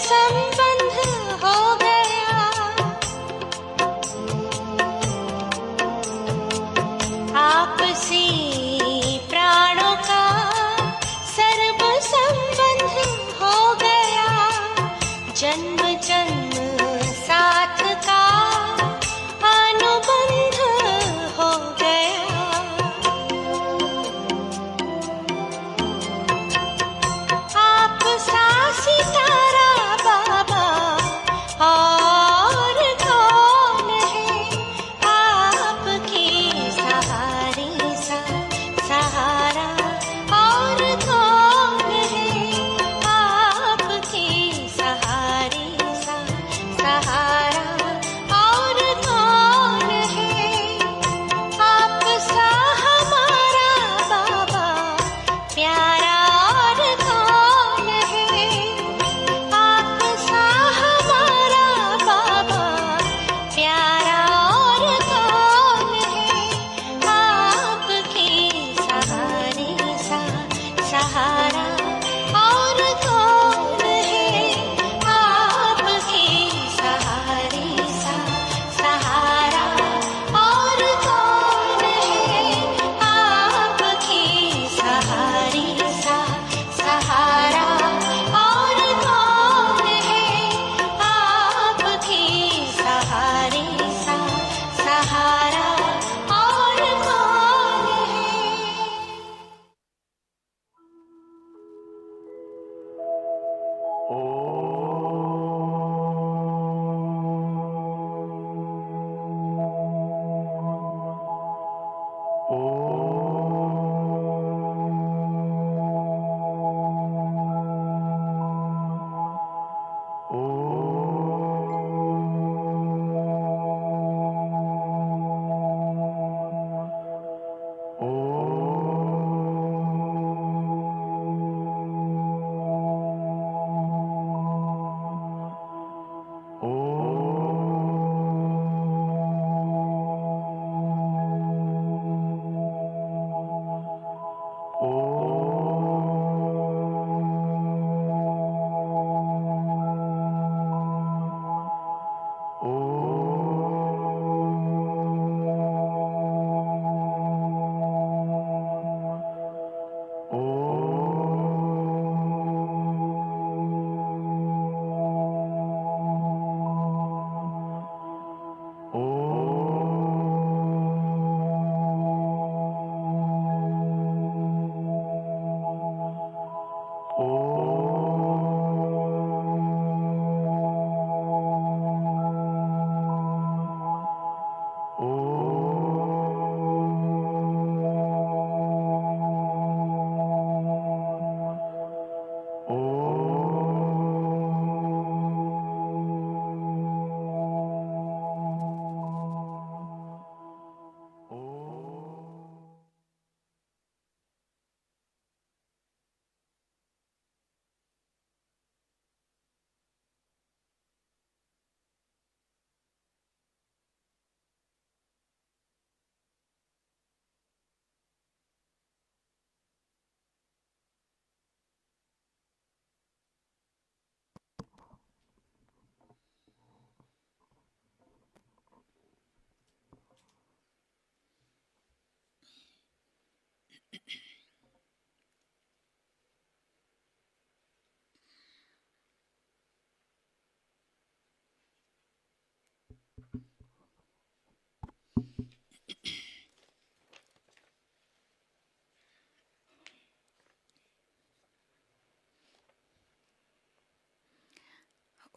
संबंध हो गया, आपसी प्राणों का सर्व संबंध हो गया, जन्म जन्म साथ का अनुबंध हो गया। आप सा सितारा बाबा और कौन है, आपकी सहारी सा सहारा और कौन है, आपकी सहारी सा सहारा और कौन है, आप सा हमारा बाबा प्यारा और कौन है, आप सा हमारा बाबा प्यारा और कौन है, आपकी सहारी सा सहारा और कौन है, आपकी सहारी सा सहारा और कौन है, आपकी सहारी सा सहारा और कौन है, आपकी सहारी सा सहारा और कौन है।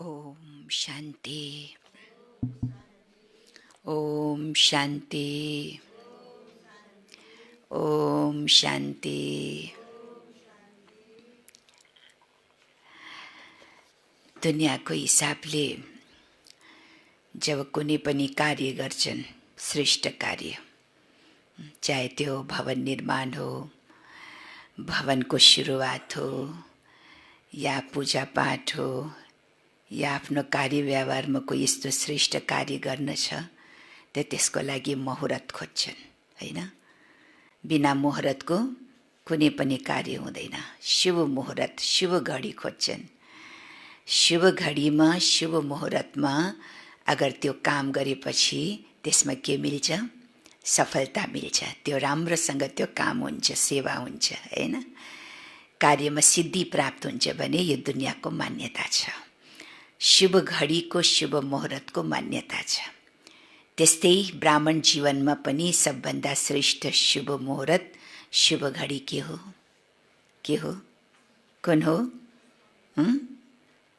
ओम शांति, ओम शांति, ओम शांति। दुनियाँको हिसाबले जब कुनै पनि कार्य गर्छन्, श्रेष्ठ कार्य, चाहे त्यो भवन निर्माण हो, भवनको सुरुवात हो, या पूजा पाठ हो, या आफ्नो कार्य व्यवहारमा कोही यस्तो श्रेष्ठ कार्य गर्न छ त त्यसको लागि मुहुर्त खोज्छन्, हैन? बिना मुहुर्तको कुनै पनि कार्य हुँदैन। शुभ मुहुर्त, शुभ घडी खोज्छन्। शुभ घडीमा शुभ मुहुर्तमा अगर त्यो काम गरेपछि त्यसमा के मिल्छ? सफलता मिल्छ। त्यो राम्रोसँग त्यो काम हुन्छ, सेवा हुन्छ, हैन? कार्यमा सिद्धि प्राप्त हुन्छ भने यो दुनियाँको मान्यता छ। शुभ घडीको शुभ मुहुर्तको मान्यता छ। त्यस्तै ब्राह्मण जीवनमा पनि सबभन्दा श्रेष्ठ शुभ मुहुर्त, शुभ घडी के हो? के हो? कुन हो?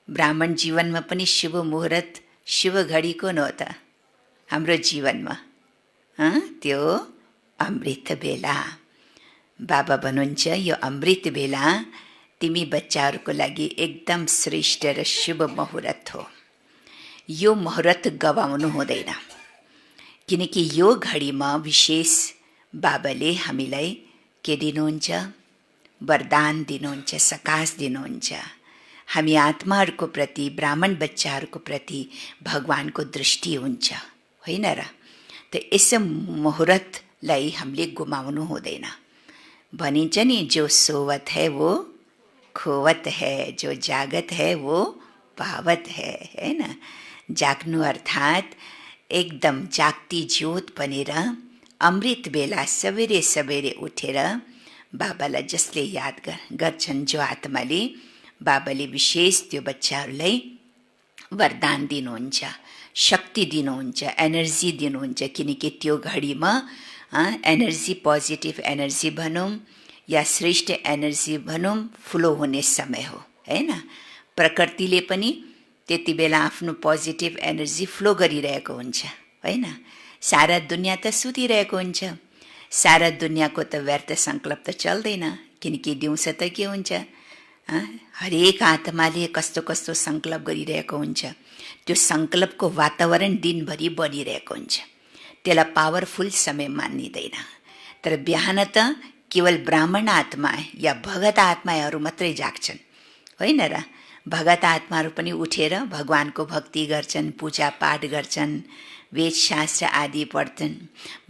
ब्राह्मण जीवनमा पनि शुभ मुहुर्त, शुभ घडी कुन हो त? हाम्रो जीवनमा त्यो अमृत बेला। बाबा भन्नुहुन्छ यो अमृत बेला तिमी बच्चाहरूको लागि एकदम श्रेष्ठ र शुभ मुहुर्त हो। यो मुहुर्त गवाउनु हुँदैन, किनकि यो घडीमा विशेष बाबाले हामीलाई के दिनुहुन्छ? वरदान दिनुहुन्छ, सकाश दिनुहुन्छ। हामी आत्माहरूको प्रति, ब्राह्मण बच्चाहरूको प्रति भगवानको दृष्टि हुन्छ, होइन र? त यस मुहुर्तलाई हामीले गुमाउनु हुँदैन। भनिन्छ नि, जो सोवत है वो खोवत है, जो जागत है वो पावत है, हैन? जाग्नु अर्थात् एकदम जाग्ती ज्योत बनेर अमृत बेला सबेरे सबेरे उठेर बाबालाई जसले याद गर्छन्, जो आत्माले, बाबाले विशेष त्यो बच्चाहरूलाई वरदान दिनुहुन्छ, शक्ति दिनुहुन्छ, एनर्जी दिनुहुन्छ। किनकि त्यो घडीमा एनर्जी, पोजिटिभ एनर्जी भनौँ या श्रेष्ठ एनर्जी भनौँ, फ्लो हुने समय हो, हैन? प्रकृतिले पनि त्यति बेला आफ्नो पोजिटिभ एनर्जी फ्लो गरिरहेको हुन्छ, होइन? सारा दुनियाँ त सुतिरहेको हुन्छ। सारा दुनियाँको त व्यर्थ सङ्कल्प त चल्दैन, किनकि दिउँसो त के हुन्छ? हरेक आत्माले कस्तो कस्तो सङ्कल्प गरिरहेको हुन्छ। त्यो सङ्कल्पको वातावरण दिनभरि बनिरहेको हुन्छ। त्यसलाई पावरफुल समय मानिँदैन। तर बिहान त केवल ब्राह्मण आत्मा या भगत आत्माहरू मात्रै जाग्छन्, होइन र? भगत आत्माहरू पनि उठेर भगवानको भक्ति गर्छन्, पूजा पाठ गर्छन्, वेद शास्त्र आदि पढ्छन्।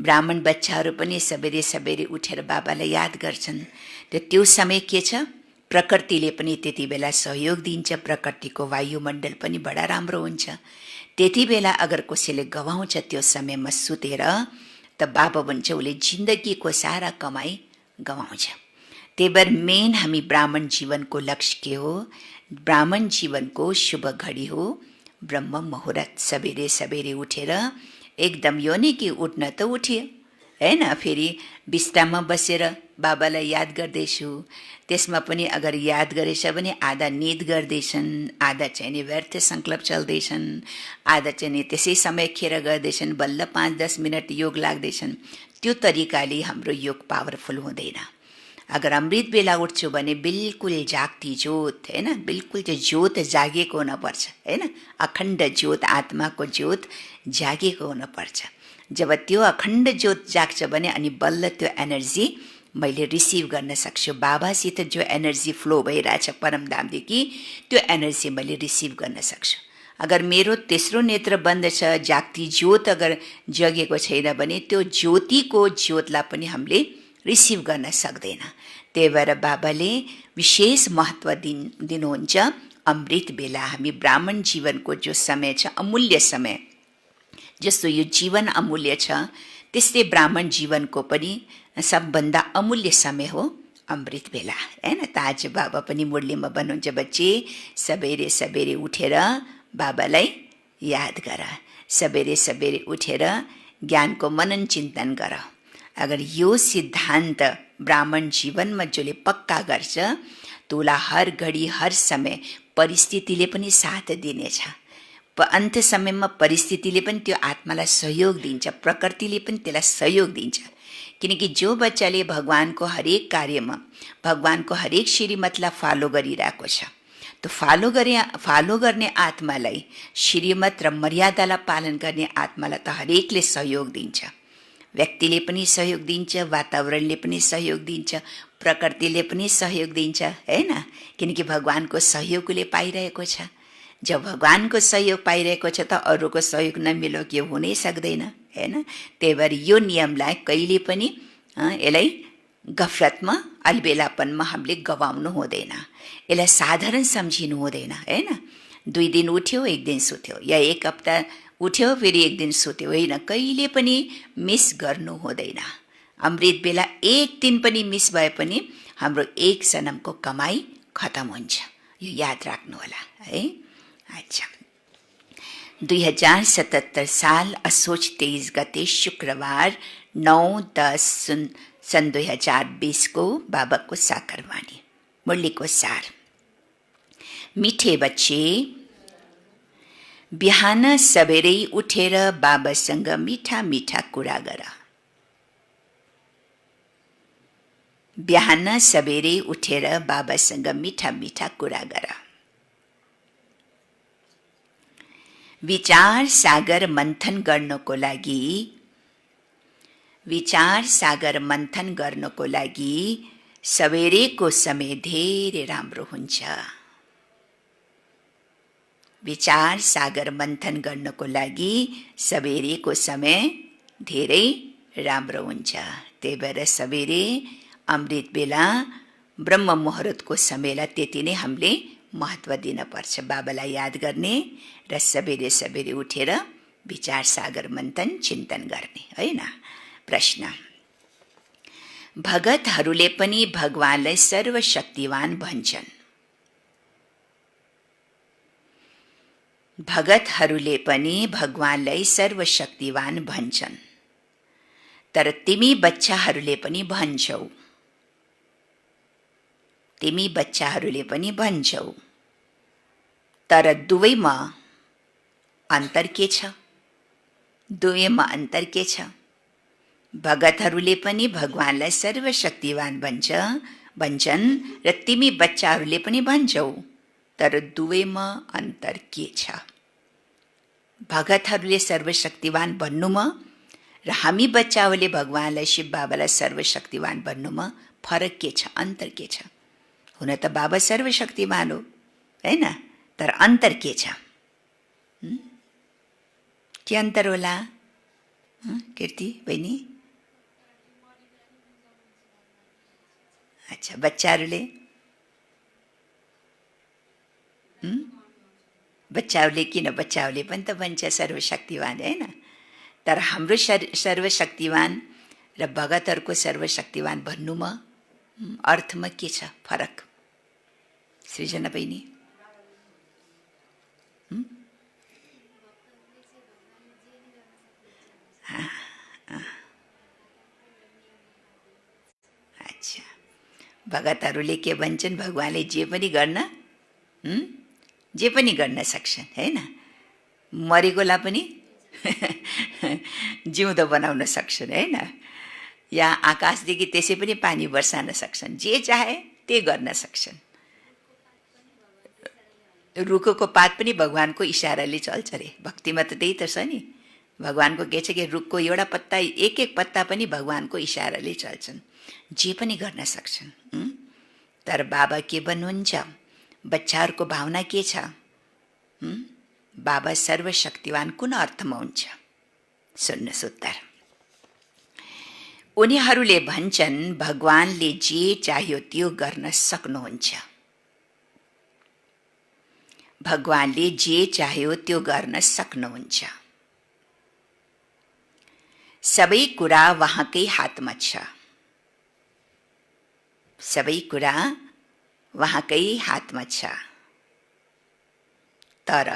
ब्राह्मण बच्चाहरू पनि सबेरे सबेरे उठेर बाबालाई याद गर्छन्। त्यो समय के छ? प्रकृतिले पनि त्यति बेला सहयोग दिन्छ। प्रकृतिको वायुमण्डल पनि बडा राम्रो हुन्छ। त्यति बेला अगर कसैले गवाउँछ त्यो समयमा सुतेर, त बाबा भन्छ उसले जिन्दगीको सारा कमाई गवाउँछ। त्यही भएर मेन हामी ब्राह्मण जीवनको लक्ष्य के हो? ब्राह्मण जीवनको शुभ घडी हो ब्रह्म मुहुर्त। सबेरे सबेरे उठेर एकदम यो नै कि उठ्न त उठ्यो, हैन? फेरि बिस्तारमा बसेर बाबालाई याद गर्दैछु। त्यसमा पनि अगर याद गरेछ भने आधा निद गर्दैछन्, आधा चाहिँ नि व्यर्थ सङ्कल्प चल्दैछन्, आधा चाहिँ नि त्यसै समय खेर गर्दैछन्, बल्ल 5-10 मिनट योग लाग्दैछन्। त्यो तरिकाले हाम्रो योग पावरफुल हुँदैन। अगर अमृत बेला उठ्छु भने बिल्कुल जाग्ती ज्योत, हैन? बिल्कुल त्यो ज्योत जागेको हुनुपर्छ, हैन? अखण्ड ज्योत, आत्माको ज्योत जागेको हुनुपर्छ। जब त्यो अखण्ड ज्योत जाग्छ भने अनि बल्ल त्यो एनर्जी मैले रिसिभ गर्न सक्छु। बाबासित जो एनर्जी फ्लो भइरहेछ परमधामदेखि, त्यो एनर्जी मैले रिसिभ गर्न सक्छु। अगर मेरो तेस्रो नेत्र बन्द छ, जाग्ती ज्योत अगर जगेको छैन भने त्यो ज्योतिको ज्योतलाई पनि हामीले रिसिभ गर्न सक्दैन। त्यही भएर बाबाले विशेष महत्त्व दिनुहुन्छ अमृत बेला। हामी ब्राह्मण जीवनको जो समय छ, अमूल्य समय, जस्तो यो जीवन अमूल्य छ, त्यस्तै ब्राह्मण जीवनको पनि सबभन्दा अमूल्य समय हो अमृत बेला, हैन? त आज बाबा पनि मुरलीमा भन्नुहुन्छ, बच्चे सबेरे सबेरे उठेर बाबालाई याद गर, सबेरे सबेरे उठेर ज्ञानको मनन चिन्तन गर। अगर यो सिद्धान्त ब्राह्मण जीवनमा जसले पक्का गर्छ, तँलाई हर घडी हर समय परिस्थितिले पनि साथ दिनेछ। अन्त समयमा परिस्थितिले पनि त्यो आत्मालाई सहयोग दिन्छ, प्रकृतिले पनि त्यसलाई सहयोग दिन्छ। किनकि जो बच्चाले भगवानको हरेक कार्यमा, भगवानको हरेक श्रीमतलाई फलो गरिरहेको छ, त फलो गर्ने आत्मालाई, श्रीमत र मर्यादालाई पालन गर्ने आत्मालाई त हरेकले सहयोग दिन्छ। व्यक्तिले पनि सहयोग दिन्छ, वातावरणले पनि सहयोग दिन्छ, प्रकृतिले पनि सहयोग दिन्छ, हैन? किनकि भगवानको सहयोगले पाइरहेको छ। जब भगवानको सहयोग पाइरहेको छ त अरूको सहयोग नमिलो के हुनै सक्दैन, हैन? त्यही भएर यो नियमलाई कहिले पनि यसलाई गफलतमा, अलबेलापनमा हामीले गवाउनु हुँदैन। यसलाई साधारण सम्झिनु हुँदैन, हैन? 2 दिन उठ्यो 1 दिन सुत्यो, या 1 हप्ता उठ्यो फेरि 1 दिन सुत्यो, होइन। कहिले पनि मिस गर्नु हुँदैन। अमृत बेला 1 दिन पनि मिस भए पनि हाम्रो 1 जन्मको कमाई खतम हुन्छ। यो याद राख्नु होला है। अच्छा, 2077 साल असोज 23 गते शुक्रबार 9-10 सन् 2020 को बाबाको साकरवाणी। मुरलीको सार। मिठे बच्चे, बिहान सबेरै उठेर बाबासँग मिठा मिठा कुरा गर। बिहान सबेरै उठेर बाबासँग मिठा मिठा कुरा गर। विचार सागर मन्थन गर्नको लागि सबेरेको समय धेरै राम्रो हुन्छ। विचार सागर मन्थन गर्नको लागि सबेरेको समय धेरै राम्रो हुन्छ। त्यही भएर सबेरे अमृत बेला ब्रह्म मुहुर्तको समयलाई त्यति नै हामीले महत्त्व दिनपर्छ। बाबालाई याद गर्ने र सबेरे सबेरे उठेर विचार सागर मन्थन चिन्तन गर्ने, होइन। प्रश्न, भगतहरूले पनि भगवानलाई सर्वशक्तिवान भन्छन्। भगतहरूले पनि भगवानलाई सर्वशक्तिवान भन्छन्, तर तिमी बच्चाहरूले पनि भन्छौ। तिमी बच्चाहरूले पनि भन्छौ, तर दुवैमा अन्तर के छ? दुवैमा अन्तर के छ? भगतहरूले पनि भगवानलाई सर्वशक्तिवान भन्छन् र तिमी बच्चाहरूले पनि भन्छौ, तर दुवैमा अन्तर के छ? भगतहरूले सर्वशक्तिवान भन्नुमा र हामी बच्चाहरूले भगवानलाई शिव बाबालाई सर्वशक्तिवान भन्नुमा फरक के छ? अन्तर के छ? हुन त बाबा सर्वशक्तिवान हो, हैन, तर अन्तर के छ? के अन्तर होला कीर्ति बहिनी? अच्छा, बच्चाहरूले किन? बच्चाहरूले पनि त भन्छ सर्वशक्तिवान, होइन। तर हाम्रो सर्वशक्तिवान र भगतहरूको सर्वशक्तिवान भन्नुमा अर्थमा के छ फरक? सृजना बहिनी? अच्छा, भगतहरूले के भन्छन्? भगवानले जे पनि गर्न सक्छन्, हैन। मरेकोलाई पनि जिउँदो बनाउन सक्छन्, हैन। या आकाशदेखि त्यसै पनि पानी बर्साउन सक्छन्, जे चाहे त्यही गर्न सक्छन्। रुखको पात पनि भगवानको इशाराले चल्छ रे। भक्तिमा त त्यही त छ नि। भगवानको के छ कि रुखको एउटा पत्ता, एक एक पत्ता पनि भगवानको इशाराले चल्छन्, जे पनि गर्न सक्छन्। तर बाबा के भन्नुहुन्छ? बच्चाहरूको भावना के छ? बाबा सर्वशक्तिवान कुन अर्थमा हुन्छ? सुन्नुहोस् उत्तर। उनीहरूले भन्छन् भगवानले जे चाह्यो त्यो गर्न सक्नुहुन्छ। भगवानले जे चाह्यो त्यो गर्न सक्नुहुन्छ। सबै कुरा उहाँकै हातमा छ। सबै कुरा उहाँकै हातमा छ। तर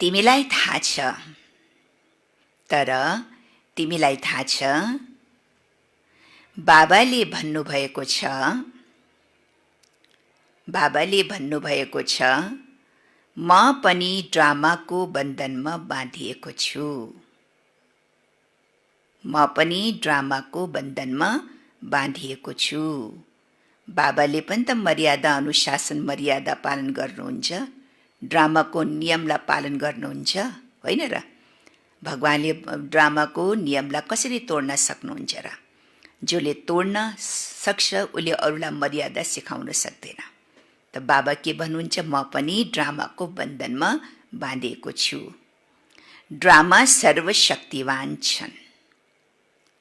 तिमीलाई थाहा छ, बाबाले भन्नुभएको छ, म पनि ड्रामाको बन्धनमा बाँधिएको छु। म पनि ड्रामाको बन्धनमा बाँधिएको छु। बाबाले पनि त मर्यादा अनुशासन मर्यादा पालन गर्नुहुन्छ, ड्रामाको नियमलाई पालन गर्नुहुन्छ, होइन र? भगवानले ड्रामाको नियमलाई कसरी तोड्न सक्नुहुन्छ र? जसले तोड्न सक्छ उसले अरूलाई मर्यादा सिकाउन सक्दैन। त बाबा के भन्नुहुन्छ? म पनि ड्रामाको बन्धनमा बाँधिएको छु। ड्रामा सर्वशक्तिवान छन्।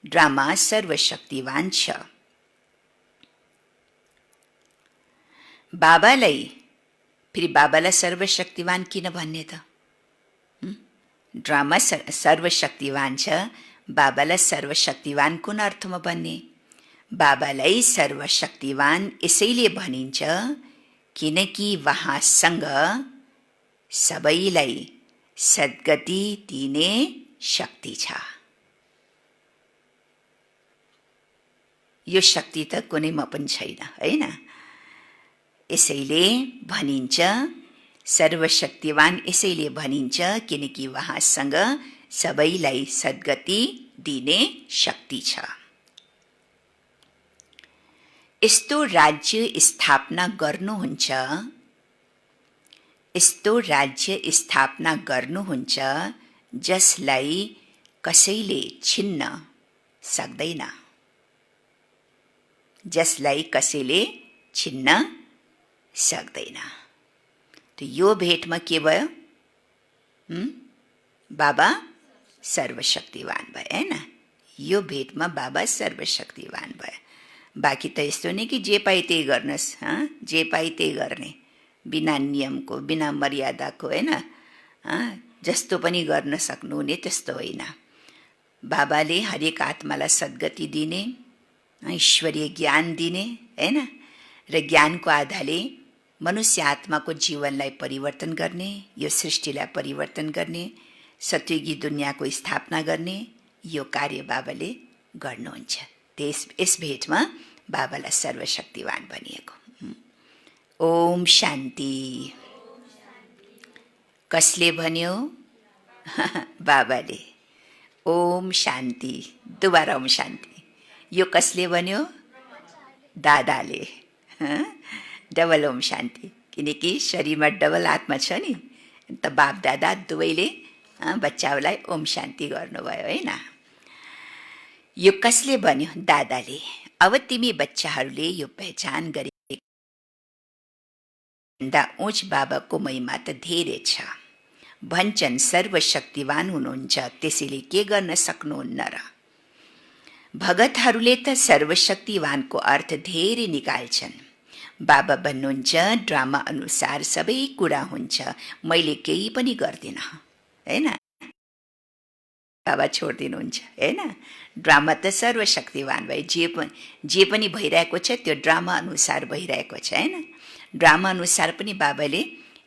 ड्रामा सर्वशक्तिवान छ। बाबालाई फेरि बाबालाई सर्वशक्तिवान किन भन्ने त? ड्रामा सर्वशक्तिवान छ, बाबालाई सर्वशक्तिवान कुन अर्थमा भन्ने? बाबालाई सर्वशक्तिवान यसैले भनिन्छ किनकि वहाँसँग सबैलाई सद्गति दिने शक्ति छ। यो शक्ति त कुनैमा पनि छैन, हैन? यसैले भनिन्छ सर्वशक्तिवान, यसैले भनिन्छ किनकि वहाँसँग सबैलाई सद्गति दिने शक्ति छ। यस्तो राज्य स्थापना गर्नुहुन्छ, यस्तो राज्य स्थापना गर्नुहुन्छ जसलाई कसैले छिन्न सक्दैन, जसलाई कसैले छिन्न सक्दैन। त यो भेटमा के भयो? बाबा सर्वशक्तिवान भए, हैन? यो भेटमा बाबा सर्वशक्तिवान भए। बाँकी त यस्तो नै कि जे पाए त्यही गर्नुहोस्, जे पाए त्यही गर्ने, बिना नियमको, बिना मर्यादाको, हैन? जस्तो पनि गर्न सक्नुहुने त्यस्तो होइन। बाबाले हरेक आत्मालाई सद्गति दिने, ईश्वरीय ज्ञान दिने, हैन? र ज्ञानको आधारले मनुष्य आत्माको जीवनलाई परिवर्तन गर्ने, यो सृष्टिलाई परिवर्तन गर्ने, सत्युगी दुनियाँको स्थापना गर्ने यो कार्य बाबाले गर्नुहुन्छ। यस भेटमा बाबालाई सर्वशक्तिवान भनिएको। ओम शान्ति। कसले भन्यो? बाबाले। ओम शान्ति। दोबारा ओम शान्ति। यो कसले भन्यो? दादाले। डबल ओम शान्ति, किनकि शरीरमा डबल आत्मा छ नि, त बाप दादा दुवैले बच्चाहरूलाई ओम शान्ति गर्नुभयो, हैन? यो कसले भन्यो? दादाले। अब तिमी बच्चाहरूले यो पहिचान गरे भन्दा उच्च बाबाको महिमा त धेरै छ। भन्छन् सर्वशक्तिवान हुनुहुन्छ, त्यसैले के गर्न सक्नुहुन्न र? भगतहरूले त सर्वशक्तिवानको अर्थ धेरै निकाल्छन्। बाबा भन्नुहुन्छ ड्रामा अनुसार सबै कुरा हुन्छ, मैले केही पनि गर्दिन, हैन? बाबा छोडिदिनुहुन्छ, हैन? ड्रामा त सर्वशक्तिवान भए, जे पनि भइरहेको छ त्यो ड्रामा अनुसार भइरहेको छ, हैन? ड्रामा अनुसार पनि बाबाले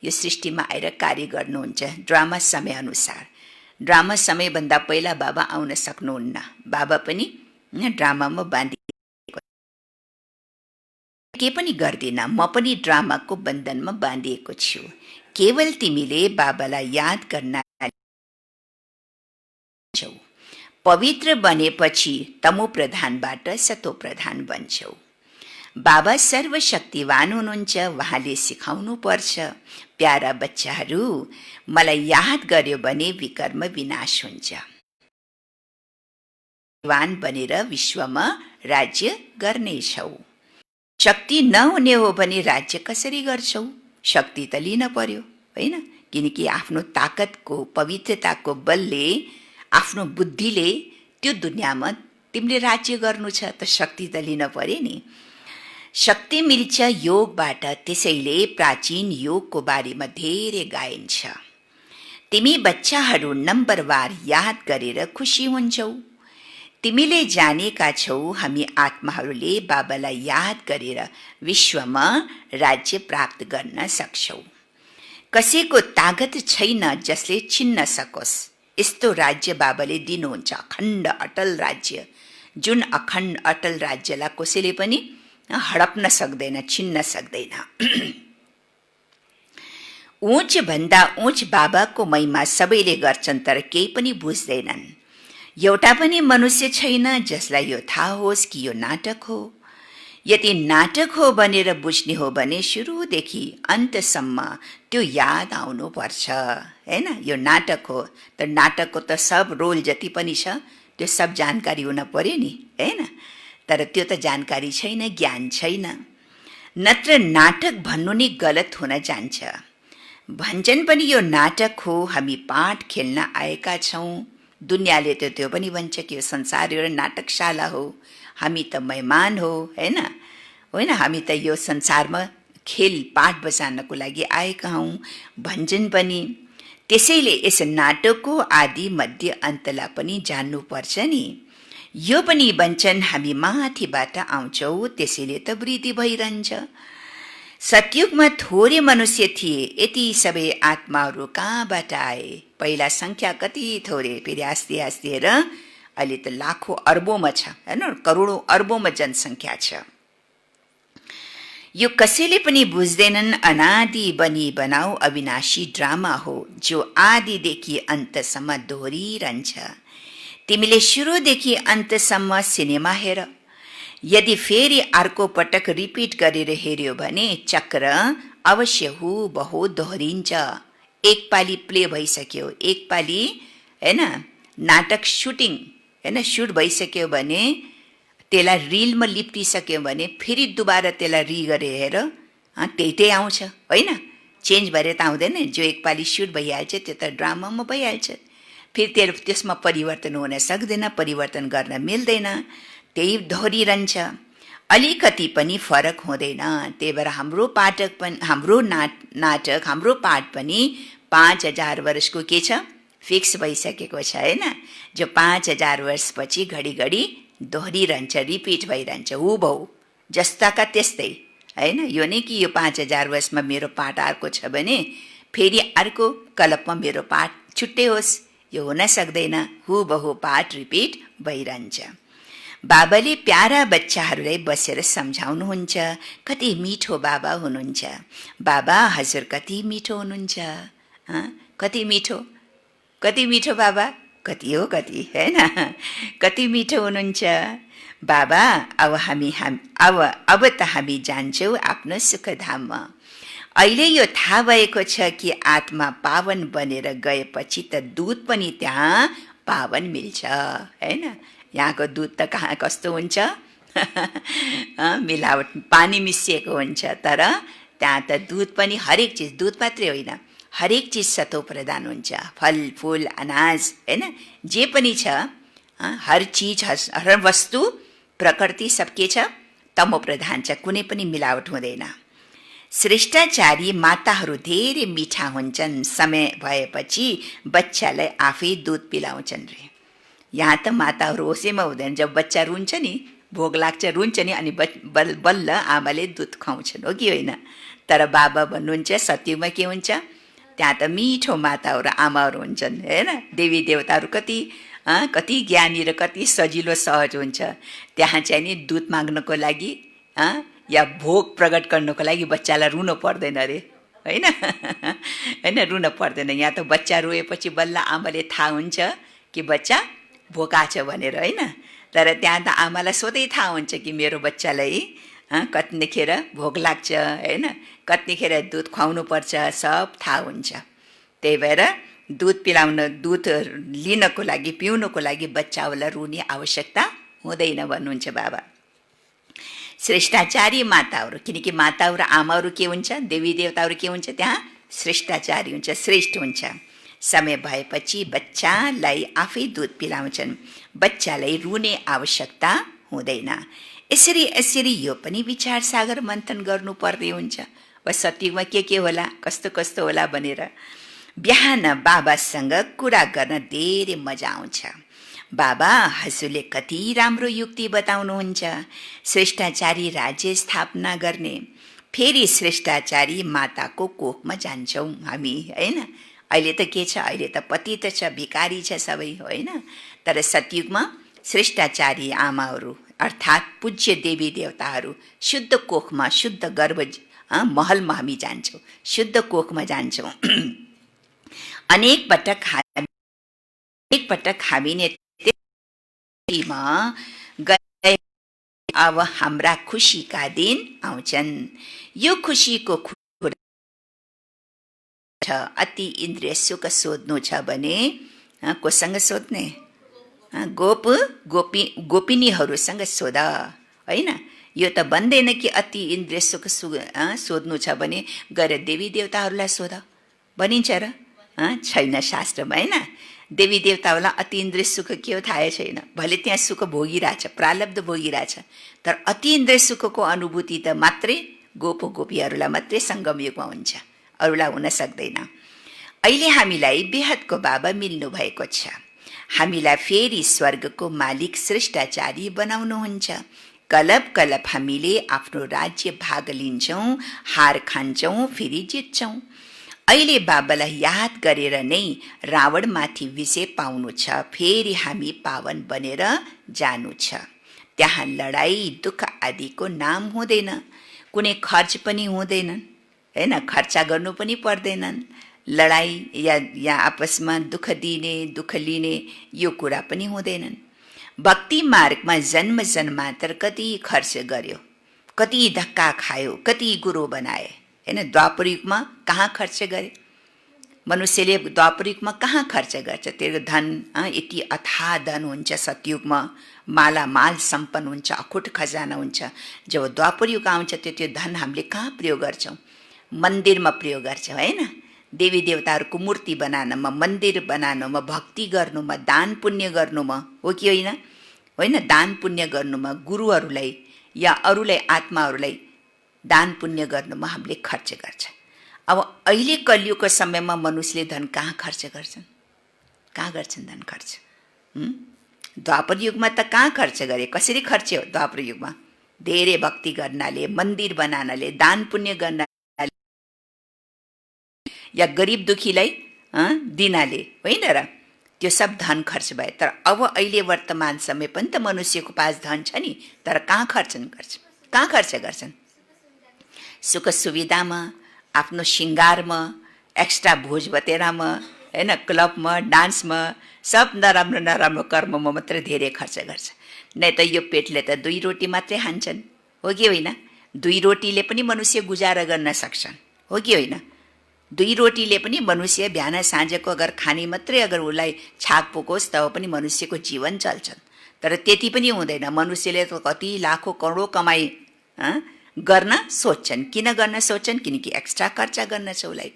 यो सृष्टिमा आएर कार्य गर्नुहुन्छ, ड्रामा समय अनुसार। ड्रामा समयभन्दा पहिला बाबा आउन सक्नुहुन्न, बाबा पनि ड्रामामा बाँधिएको, के पनि गर्दिन, म पनि ड्रामाको बन्धनमा बाँधिएको छु। केवल तिमीले बाबालाई याद गर्न छौ। पवित्र बनेपछि तमो प्रधानबाट सतो प्रधान बन्छौ। बाबा सर्वशक्तिवान हुनुहुन्छ, उहाँले सिकाउनु पर्छ, प्यारा बच्चाहरू मलाई याद गर्यो भने विकर्म विनाश हुन्छ। वान बनेर विश्वमा राज्य गर्नेछौ। शक्ति नहुने हो भने राज्य कसरी गर्छौ? शक्ति त लिन पर्यो, हैन? किनकि आफ्नो ताकतको, पवित्रताको बलले, आफ्नो बुद्धिले त्यो दुनियाँमा तिमीले राज्य गर्नु छ, त शक्ति त लिन पर्यो नि। शक्ति मिल्छ योगबाट, त्यसैले प्राचीन योगको बारेमा धेरै गाइन्छ। तिमी बच्चाहरू नम्बरवार याद गरेर खुसी हुन्छौ। तिमीले जानेका छौ हामी आत्माहरूले बाबालाई याद गरेर विश्वमा राज्य प्राप्त गर्न सक्छौ। कसैको ताकत छैन जसले छिन्न सकोस्। यस्तो राज्य बाबाले दिनुहुन्छ, अखण्ड अटल राज्य, जुन अखण्ड अटल राज्यलाई कसैले पनि हडप्न सक्दैन, छिन्न सक्दैन। उच्च भन्दा उच्च बाबाको महिमा सबैले गर्छन्, तर केही पनि बुझ्दैनन्। एउटा पनि मनुष्य छैन जसलाई यो थाहा होस् कि यो नाटक हो। यदि नाटक हो भनेर बुझ्ने हो भने सुरुदेखि अन्तसम्म त्यो याद आउनुपर्छ, हैन? यो नाटक हो, त नाटकको त सब रोल जति पनि छ त्यो सब जानकारी हुन पर्यो नि, हैन? तर त्यो त जानकारी छैन, ज्ञान छैन, नत्र नाटक भन्नु नै गलत हुन जान्छ। भन्छन् पनि यो नाटक हो, हामी पाठ खेल्न आएका छौँ। दुनियाँले त त्यो पनि भन्छ कि यो संसार एउटा नाटकशाला हो, हामी त मेहमान हो, हैन? होइन, हामी त यो संसारमा खेल पाठ बसाल्नको लागि आएका हौँ भन्छन् पनि। त्यसैले यस नाटकको आदि मध्य अन्तलाई पनि जान्नुपर्छ नि। यो पनि भन्छन् हामी माथिबाट आउँछौ, त्यसैले त वृद्धि भइरहन्छ। सतयुगमा थोरै मनुष्य थिए, यति सबै आत्माहरू कहाँबाट आए? पहिला संख्या कति थोरै, फेरि आस्ते आस्ते हेर अहिले त लाखौँ अर्बौंमा छ, हैन? करोडौं अर्बौंमा जनसङ्ख्या छ। यो कसैले पनि बुझ्दैनन्। अनादि बनी बनाऊ अविनाशी ड्रामा हो, जो आदिदेखि अन्तसम्म दोहोरिरहन्छ। तिमीले सुरुदेखि अन्तसम्म सिनेमा हेर, यदि फेरि अर्को पटक रिपिट गरेर हेर्यो भने चक्र अवश्य हुबहु दोहोरिन्छ। एक पाली प्ले भइसक्यो, एक पाली हैन नाटक सुटिङ हैन सुट भइसक्यो भने त्यसलाई रिलमा लिप्टिसक्यो भने फेरि दुबारा त्यसलाई गरेर हेर, त्यही आउँछ होइन? चेन्ज भएर त आउँदैन। जो एक पाली सुट भइहाल्छ त्यो त ड्रामामा भइहाल्छ, फेरि त्यसमा परिवर्तन हुन सक्दैन, परिवर्तन गर्न मिल्दैन, त्यही दोहोरिरहन्छ, अलिकति पनि फरक हुँदैन। त्यही भएर हाम्रो पाठक पनि, हाम्रो नाटक हाम्रो पाठ पनि 5000 वर्षको के छ फिक्स भइसकेको छ होइन? जो 5000 वर्षपछि घडिघडी दोहोरिरहन्छ, रिपिट भइरहन्छ, हुबहु जस्ताका त्यस्तै होइन? यो नै कि यो 5000 वर्षमा मेरो पाठ अर्को छ भने फेरि अर्को कल्पमा मेरो पाठ छुट्टै होस्, यो हुन सक्दैन। हुबहु पाठ रिपिट भइरहन्छ। बाबाले प्यारा बच्चाहरूलाई बसेर सम्झाउनुहुन्छ, कति मिठो बाबा हुनुहुन्छ। बाबा हजुर कति मिठो हुनुहुन्छ, कति मिठो, कति मिठो बाबा, कति हो कति हैन? कति मिठो हुनुहुन्छ बाबा। अब त हामी जान्छौँ आफ्नो सुखधाममा। अहिले यो थाहा भएको छ कि आत्मा पावन बनेर गएपछि त दुध पनि त्यहाँ पावन मिल्छ हैन? यहाँको दुध त कहाँ कस्तो हुन्छ मिलावट पानी मिसिएको हुन्छ, तर त्यहाँ त दुध पनि हरेक चिज, दुध मात्रै होइन हरेक चिज सतो प्रदान हुन्छ। फल फूल अनाज हैन जे पनि छ, हर चिज हर वस्तु प्रकृति सब के छ तमो प्रधान छ, कुनै पनि मिलावट हुँदैन। श्रेष्ठाचारी माताहरू धेरै मिठा हुन्छन्, समय भएपछि बच्चालाई आफै दुध पिलाउँछन् रे। यहाँ त माताहरू होसैमा हुँदैन, जब बच्चा रुन्छ नि, भोग लाग्छ रुन्छ नि, अनि बल्ल आमाले दुध खुवाउँछन्, हो कि होइन? तर बाबा भन्नुहुन्छ सत्यमा के हुन्छ, त्यहाँ त मिठो माताहरू आमाहरू हुन्छन् होइन? देवी देवताहरू कति ज्ञानी र कति सजिलो सहज हुन्छ। त्यहाँ चाहिँ नि दुध माग्नको लागि या भोग प्रकट गर्नको लागि बच्चालाई रुनु पर्दैन अरे होइन? होइन रुन पर्दैन। यहाँ त बच्चा रोएपछि बल्ल आमाले थाहा हुन्छ कि बच्चा भोका छ भनेर होइन? तर त्यहाँ त आमालाई सधैँ थाहा हुन्छ कि मेरो बच्चालाई कतिखेर भोक लाग्छ होइन, कतिखेर दुध खुवाउनु पर्छ, सब थाहा हुन्छ। त्यही भएर दुध लिनको लागि पिउनको लागि बच्चाहरूलाई रुने आवश्यकता हुँदैन भन्नुहुन्छ बाबा। श्रेष्ठाचारी माताहरू, किनकि माताहरू आमाहरू के हुन्छ, देवी देवताहरू के हुन्छ, त्यहाँ श्रेष्ठाचारी हुन्छ, श्रेष्ठ हुन्छ। समय भएपछि बच्चालाई आफै दुध पिलाउँछन्, बच्चालाई रुने आवश्यकता हुँदैन। यसरी यो पनि विचार सागर मन्थन गर्नुपर्ने हुन्छ। वा सत्यमा के होला, कस्तो कस्तो होला भनेर। बिहान बाबासँग कुरा गर्न धेरै मजा आउँछ। बाबा हजुरले कति राम्रो युक्ति बताउनुहुन्छ। श्रेष्ठाचारी राज्य स्थापना गर्ने, फेरि श्रेष्ठाचारी माताको कोखमा जान्छौँ हामी होइन? अहिले त के छ, अहिले त पति त छ, भिकारी छ सबै होइन? तर सतयुगमा श्रेष्ठाचारी आमाहरू अर्थात् पूज्य देवी देवताहरू शुद्ध कोखमा, शुद्ध गर्भ महलमा हामी जान्छौँ, शुद्ध कोखमा जान्छौँ। अनेक पटक हामीले अब हाम्रा खुसीका दिन आउँछन्। यो खुसीको अति इन्द्रिय सुख सोध्नु छ भने कोसँग सोध्ने? गोपिनीहरूसँग सोध होइन? यो त भन्दैन कि अति इन्द्रिय सुख सोध्नु छ भने गएर देवी देवताहरूलाई सोध भनिन्छ र? छैन शास्त्रमा होइन? देवी देवताहरूलाई अति इन्द्रिय सुख के हो थाहै छैन। भले त्यहाँ सुख भोगिरहेछ, प्रालब्ध भोगिरहेछ, तर अति इन्द्रिय सुखको अनुभूति त मात्रै गोपो गोपीहरूलाई मात्रै सङ्गम युगमा हुन्छ, अरूलाई हुन सक्दैन। अहिले हामीलाई बेहदको बाबा मिल्नु भएको छ। हामीलाई फेरि स्वर्गको मालिक श्रेष्ठाचारी बनाउनुहुन्छ। कलप कलप हामीले आफ्नो राज्य भाग लिन्छौँ, हार खान्छौँ, फेरि जित्छौँ। अहिले बाबालाई याद गरेर नै रावणमाथि विजय पाउनु छ। फेरि हामी पावन बनेर जानु छ। त्यहाँ लडाई दुःख आदिको नाम हुँदैन, कुनै खर्च पनि हुँदैन, होइन, खर्चा गर्नु पनि पर्दैनन्। लडाई या आपसमा दुःख दिने दुःख लिने यो कुरा पनि हुँदैनन्। भक्ति मार्गमा जन्म जन्मान्तर कति खर्च गर्यो, कति धक्का खायो, कति गुरु बनाए, होइन। द्वापर युगमा कहाँ खर्च गरे मनुष्यले? द्वापर युगमा कहाँ खर्च गर्छ? त्यो धन यति अथाह धन हुन्छ सतयुगमा, मालामाल सम्पन्न हुन्छ, अखुट खजाना हुन्छ। जब द्वापर युग आउँछ त्यो धन हामीले कहाँ प्रयोग गर्छौँ? मन्दिरमा प्रयोग गर्छौँ, होइन। देवी देवताहरूको मूर्ति बनाउनमा, मन्दिर बनाउनमा, भक्ति गर्नुमा, दान पुण्य गर्नुमा, हो कि होइन? होइन, दान पुण्य गर्नुमा, गुरुहरूलाई या अरूलाई, आत्माहरूलाई दान पुण्य गर्नुमा हामीले खर्च गर्छ। अब अहिले कलियुगको समयमा मनुष्यले धन कहाँ खर्च गर्छन्? कहाँ गर्छन् धन खर्च? द्वापर युगमा त कहाँ खर्च गरे? कसरी खर्च्यो द्वापर युगमा? धेरै भक्ति गर्नाले, मन्दिर बनाउनाले, दान पुण्य गर्नाले या गरिब दुखीलाई दिनाले, होइन र? त्यो सब धन खर्च भयो। तर अब अहिले वर्तमान समय पनि त मनुष्यको पास धन छ नि, तर कहाँ कहाँ खर्च गर्छन्? सुख सुविधामा, आफ्नो श्रृङ्गारमा, एक्स्ट्रा भोज भतेरामा, होइन, क्लबमा, डान्समा, सब नराम्रो नराम्रो कर्ममा मात्रै धेरै खर्च गर्छ। नै त यो पेटले त 2 रोटी मात्रै खान्छन्, हो कि होइन? 2 रोटीले पनि मनुष्य गुजारा गर्न सक्छन्, हो कि होइन? 2 रोटीले पनि मनुष्य बिहान साँझको अगर खाने मात्रै अगर उसलाई छाक पुगोस् तब पनि मनुष्यको जीवन चल्छन्। तर त्यति पनि हुँदैन। मनुष्यले त कति लाखौँ करोडौँ कमाई गर्न सोच्छन्। किन गर्न सोच्छन्? किनकि एक्स्ट्रा खर्च गर्न छ उसलाई,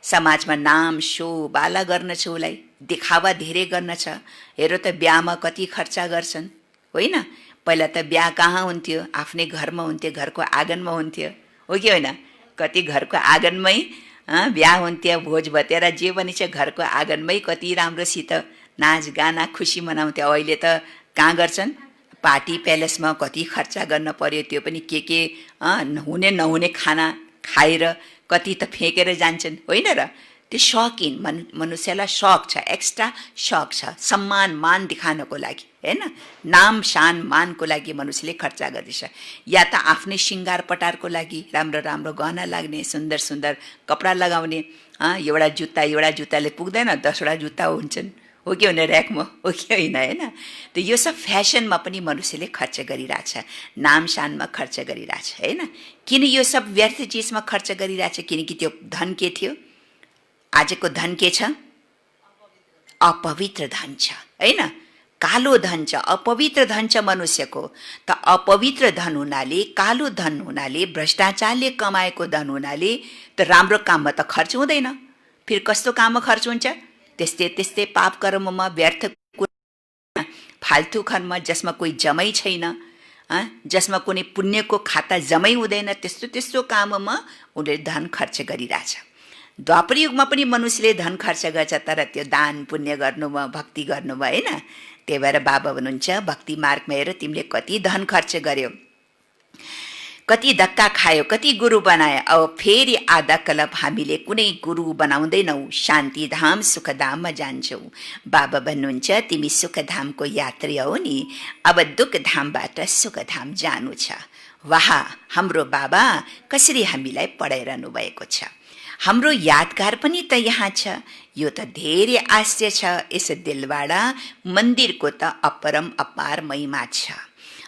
समाजमा नाम सो बाला गर्न छ उसलाई, देखावा धेरै गर्न छ। हेर त बिहामा कति खर्च गर्छन्, होइन? पहिला त बिहा कहाँ हुन्थ्यो? आफ्नै घरमा हुन्थ्यो, घरको आँगनमा हुन्थ्यो, हो कि होइन? कति घरको आँगनमै बिहा हुन्थ्यो, भोज भतेरा जे पनि छ घरको आँगनमै कति राम्रोसित नाच गाना खुसी मनाउँथ्यो। अहिले त कहाँ गर्छन्? पार्टी प्यालेसमा कति खर्च गर्न पर्यो, त्यो पनि के हुने नहुने खाना खाएर कति त फ्याँकेर जान्छन्, होइन र? त्यो शौकिन मनुष्यलाई शौक छ, एक्स्ट्रा शौक छ, सम्मान मान देखाउनको लागि, होइन, नाम शान मानको लागि मनुष्यले खर्च गर्दैछ। या त आफ्नै श्रृङ्गार पटारको लागि, राम्रो राम्रो गहना लाग्ने, सुन्दर सुन्दर कपडा लगाउने। एउटा जुत्ताले पुग्दैन, 10वटा जुत्ता हुन्छन्, हो कि होइन? ऱ्याकमा, हो कि होइन? होइन, त यो सब फेसनमा पनि मनुष्यले खर्च गरिरहेछ, नाम शानमा खर्च गरिरहेछ, होइन। किन यो सब व्यर्थ चिजमा खर्च गरिरहेछ? किनकि त्यो धन के थियो? आजको धन के छ? अपवित्र धन छ, होइन, कालो धन छ, अपवित्र धन छ मनुष्यको। त अपवित्र धन हुनाले, कालो धन हुनाले, भ्रष्टाचारले कमाएको धन हुनाले त राम्रो काममा त खर्च हुँदैन। फेरि कस्तो काममा खर्च हुन्छ? त्यस्तै पाप कर्ममा, व्यर्थ फाल्तु कर्म, जसमा कोही जमै छैन, जसमा कुनै पुण्यको खाता जमै हुँदैन, त्यस्तो काममा उनीहरूले धन खर्च गरिरहेछ। द्वापर युगमा पनि मनुष्यले धन खर्च गर्छ, तर त्यो दान पुण्य गर्नुमा, भक्ति गर्नुमा, होइन। त्यही भएर बाबा भन्नुहुन्छ, भक्ति मार्गमा हेर तिमीले कति धन खर्च गर्यो, कति धक्का खायो, कति गुरु बनायो। अब फेरि आधा कलप हामीले कुनै गुरु बनाउँदैनौ, शान्तिधाम सुखधाममा जान्छौ। बाबा भन्नुहुन्छ, तिमी सुखधामको यात्री हौ नि, अब दुःखधामबाट सुखधाम जानु छ। वाह, हाम्रो बाबा कसरी हामीलाई पढाइरहनु भएको छ। हाम्रो यादगार पनि त यहाँ छ। यो त धेरै आश्चर्य छ। यस दिलवाडा मन्दिरको त अपरम अपार महिमा छ।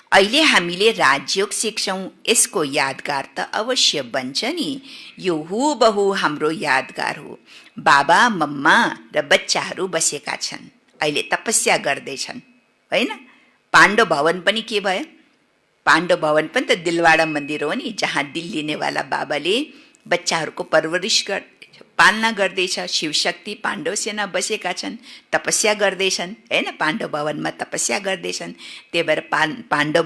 अहिले हामीले राजयोग सिक्छौँ, यसको यादगार त अवश्य बन्छ नि। यो हुबहु हाम्रो यादगार हो। बाबा मम्मा र बच्चाहरू बसेका छन्, अहिले तपस्या गर्दैछन्, होइन। पाण्डव भवन पनि के भयो? पाण्डव भवन पनि त दिलवाडा मन्दिर हो नि, जहाँ दिल लिनेवाला बाबाले बच्चाहरूको परवरिश पालना गर्दैछ। शिवशक्ति पाण्डव सेना बसेका छन्, तपस्या गर्दैछन्, होइन। पाण्डव भवनमा तपस्या गर्दैछन्। त्यही भएर पाण्डव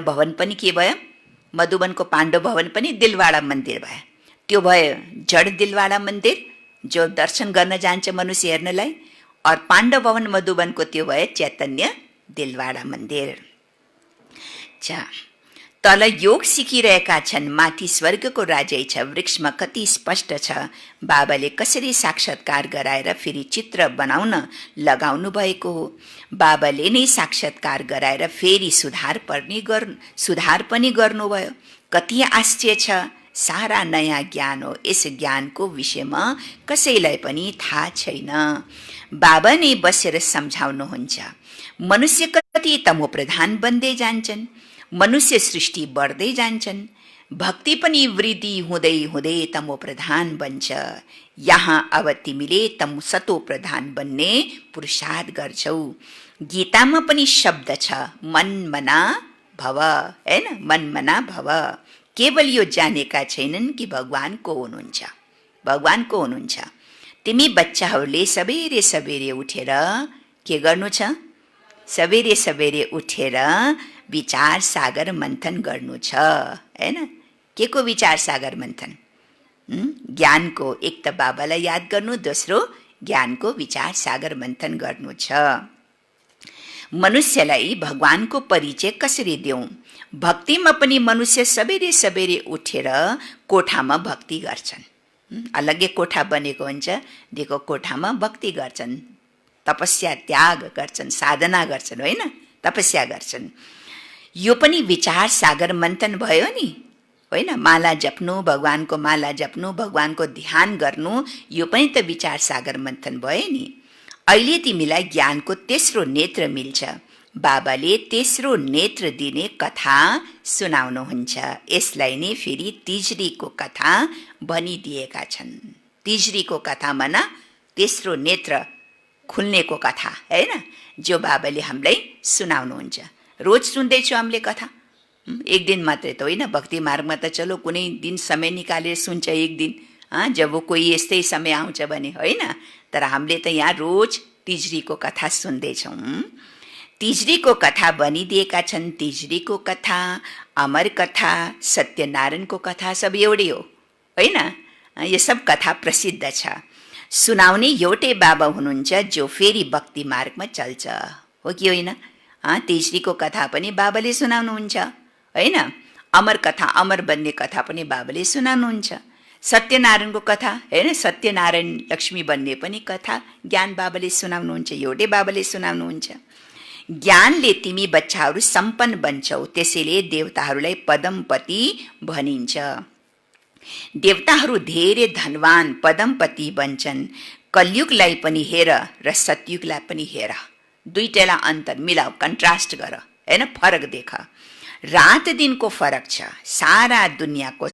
भवन पनि के भयो? मधुबनको पाण्डव भवन पनि दिलवाडा मन्दिर भयो। त्यो भयो जड दिलवाडा मन्दिर, जो दर्शन गर्न जान्छ मनुष्य हेर्नलाई, और पाण्डव भवन मधुबनको त्यो भयो चैतन्य दिलवाडा मन्दिर। तल योग सिकिरहेका छन्, माथि स्वर्गको राज्य छ। वृक्षमा कति स्पष्ट छ बाबाले कसरी साक्षात्कार गराएर फेरि चित्र बनाउन लगाउनु भएको हो। बाबाले नै साक्षात्कार गराएर फेरि सुधार पनि गर्नुभयो। कति आश्चर्य छ, सारा नयाँ ज्ञान हो। यस ज्ञानको विषयमा कसैलाई पनि थाहा छैन। बाबा नै बसेर सम्झाउनुहुन्छ। मनुष्य कति तमोप्रधान बन्दै जान्छन्, मनुष्य सृष्टि बढ्दै जान्छन्, भक्ति पनि वृद्धि हुँदै हुँदै तमोप्रधान बन्छ। यहाँ अब तिमीले सतोप्रधान बन्ने पुरुषार्थ गर्छौ। गीतामा पनि शब्द छ, मन मना भव, हैन, मन मना भव। केवल यो जानेका छैनन् कि भगवान को हुनुहुन्छ, भगवान को हुनुहुन्छ। तिमी बच्चाहरूले सबेरे सबेरे उठेर के गर्नु छ? सबेरे सबेरे उठेर विचार सागर मन्थन गर्नु छ, हैन। के को विचार सागर मन्थन? ज्ञानको। एक त बाबालाई याद गर्नु, दोस्रो ज्ञानको विचार सागर मन्थन गर्नु छ। मनुष्यलाई भगवानको परिचय कसरी देऊ? भक्तिमा पनि मनुष्य सबेरे सबेरे उठेर कोठामा भक्ति गर्छन्। अलग्गै कोठा बनेको हुन्छ, दिएको कोठामा भक्ति गर्छन्, तपस्या त्याग गर्छन्, साधना गर्छन्, होइन, तपस्या गर्छन्। यो पनि विचार सागर मन्थन भयो नि, होइन। माला जप्नु, भगवानको माला जप्नु, भगवानको ध्यान गर्नु, यो पनि त विचार सागर मन्थन भयो नि। अहिले तिमीलाई ज्ञानको तेस्रो नेत्र मिल्छ। बाबाले तेस्रो नेत्र दिने कथा सुनाउनुहुन्छ। यसलाई नै फेरि तिजरीको कथा भनिदिएका छन्। तिजरीको कथा मना तेस्रो नेत्र खुल्नेको कथा, हैन, जो बाबाले हामीलाई सुनाउनुहुन्छ। रोज सुन्दैछु हामीले कथा, एक दिन मात्रै त होइन। भक्ति मार्गमा त चलो कुनै दिन समय निकालेर सुन्छ एक दिन, जब कोही यस्तै समय आउँछ भने, होइन। तर हामीले त यहाँ रोज तिजरीको कथा सुन्दैछौँ। तिजरीको कथा भनिदिएका छन्। तिजरीको कथा, अमर कथा, सत्यनारायणको कथा सब एउटै हो, होइन। यो सब कथा प्रसिद्ध छ। सुनाउने एउटै बाबा हुनुहुन्छ जो फेरि भक्ति मार्गमा चल्छ, हो कि होइन? तिजरीको कथा पनि बाबाले सुनाउनुहुन्छ, होइन। अमर कथा, अमर बन्ने कथा पनि बाबाले सुनाउनुहुन्छ। सत्यनारायणको कथा, होइन, सत्यनारायण लक्ष्मी बन्ने पनि कथा ज्ञान बाबाले सुनाउनुहुन्छ, एउटै बाबाले सुनाउनुहुन्छ। ज्ञानले तिमी बच्चाहरू सम्पन्न बन्छौ, त्यसैले देवताहरूलाई पदमपति भनिन्छ। देवताहरू धेरै धनवान पदमपति बन्छन्। कलयुगलाई पनि हेर र सतयुगलाई पनि हेर, दुईटैलाई अन्तर मिलाऊ, कन्ट्रास्ट गर, होइन, फरक देख। रात दिनको फरक छ। सारा दुनियाँको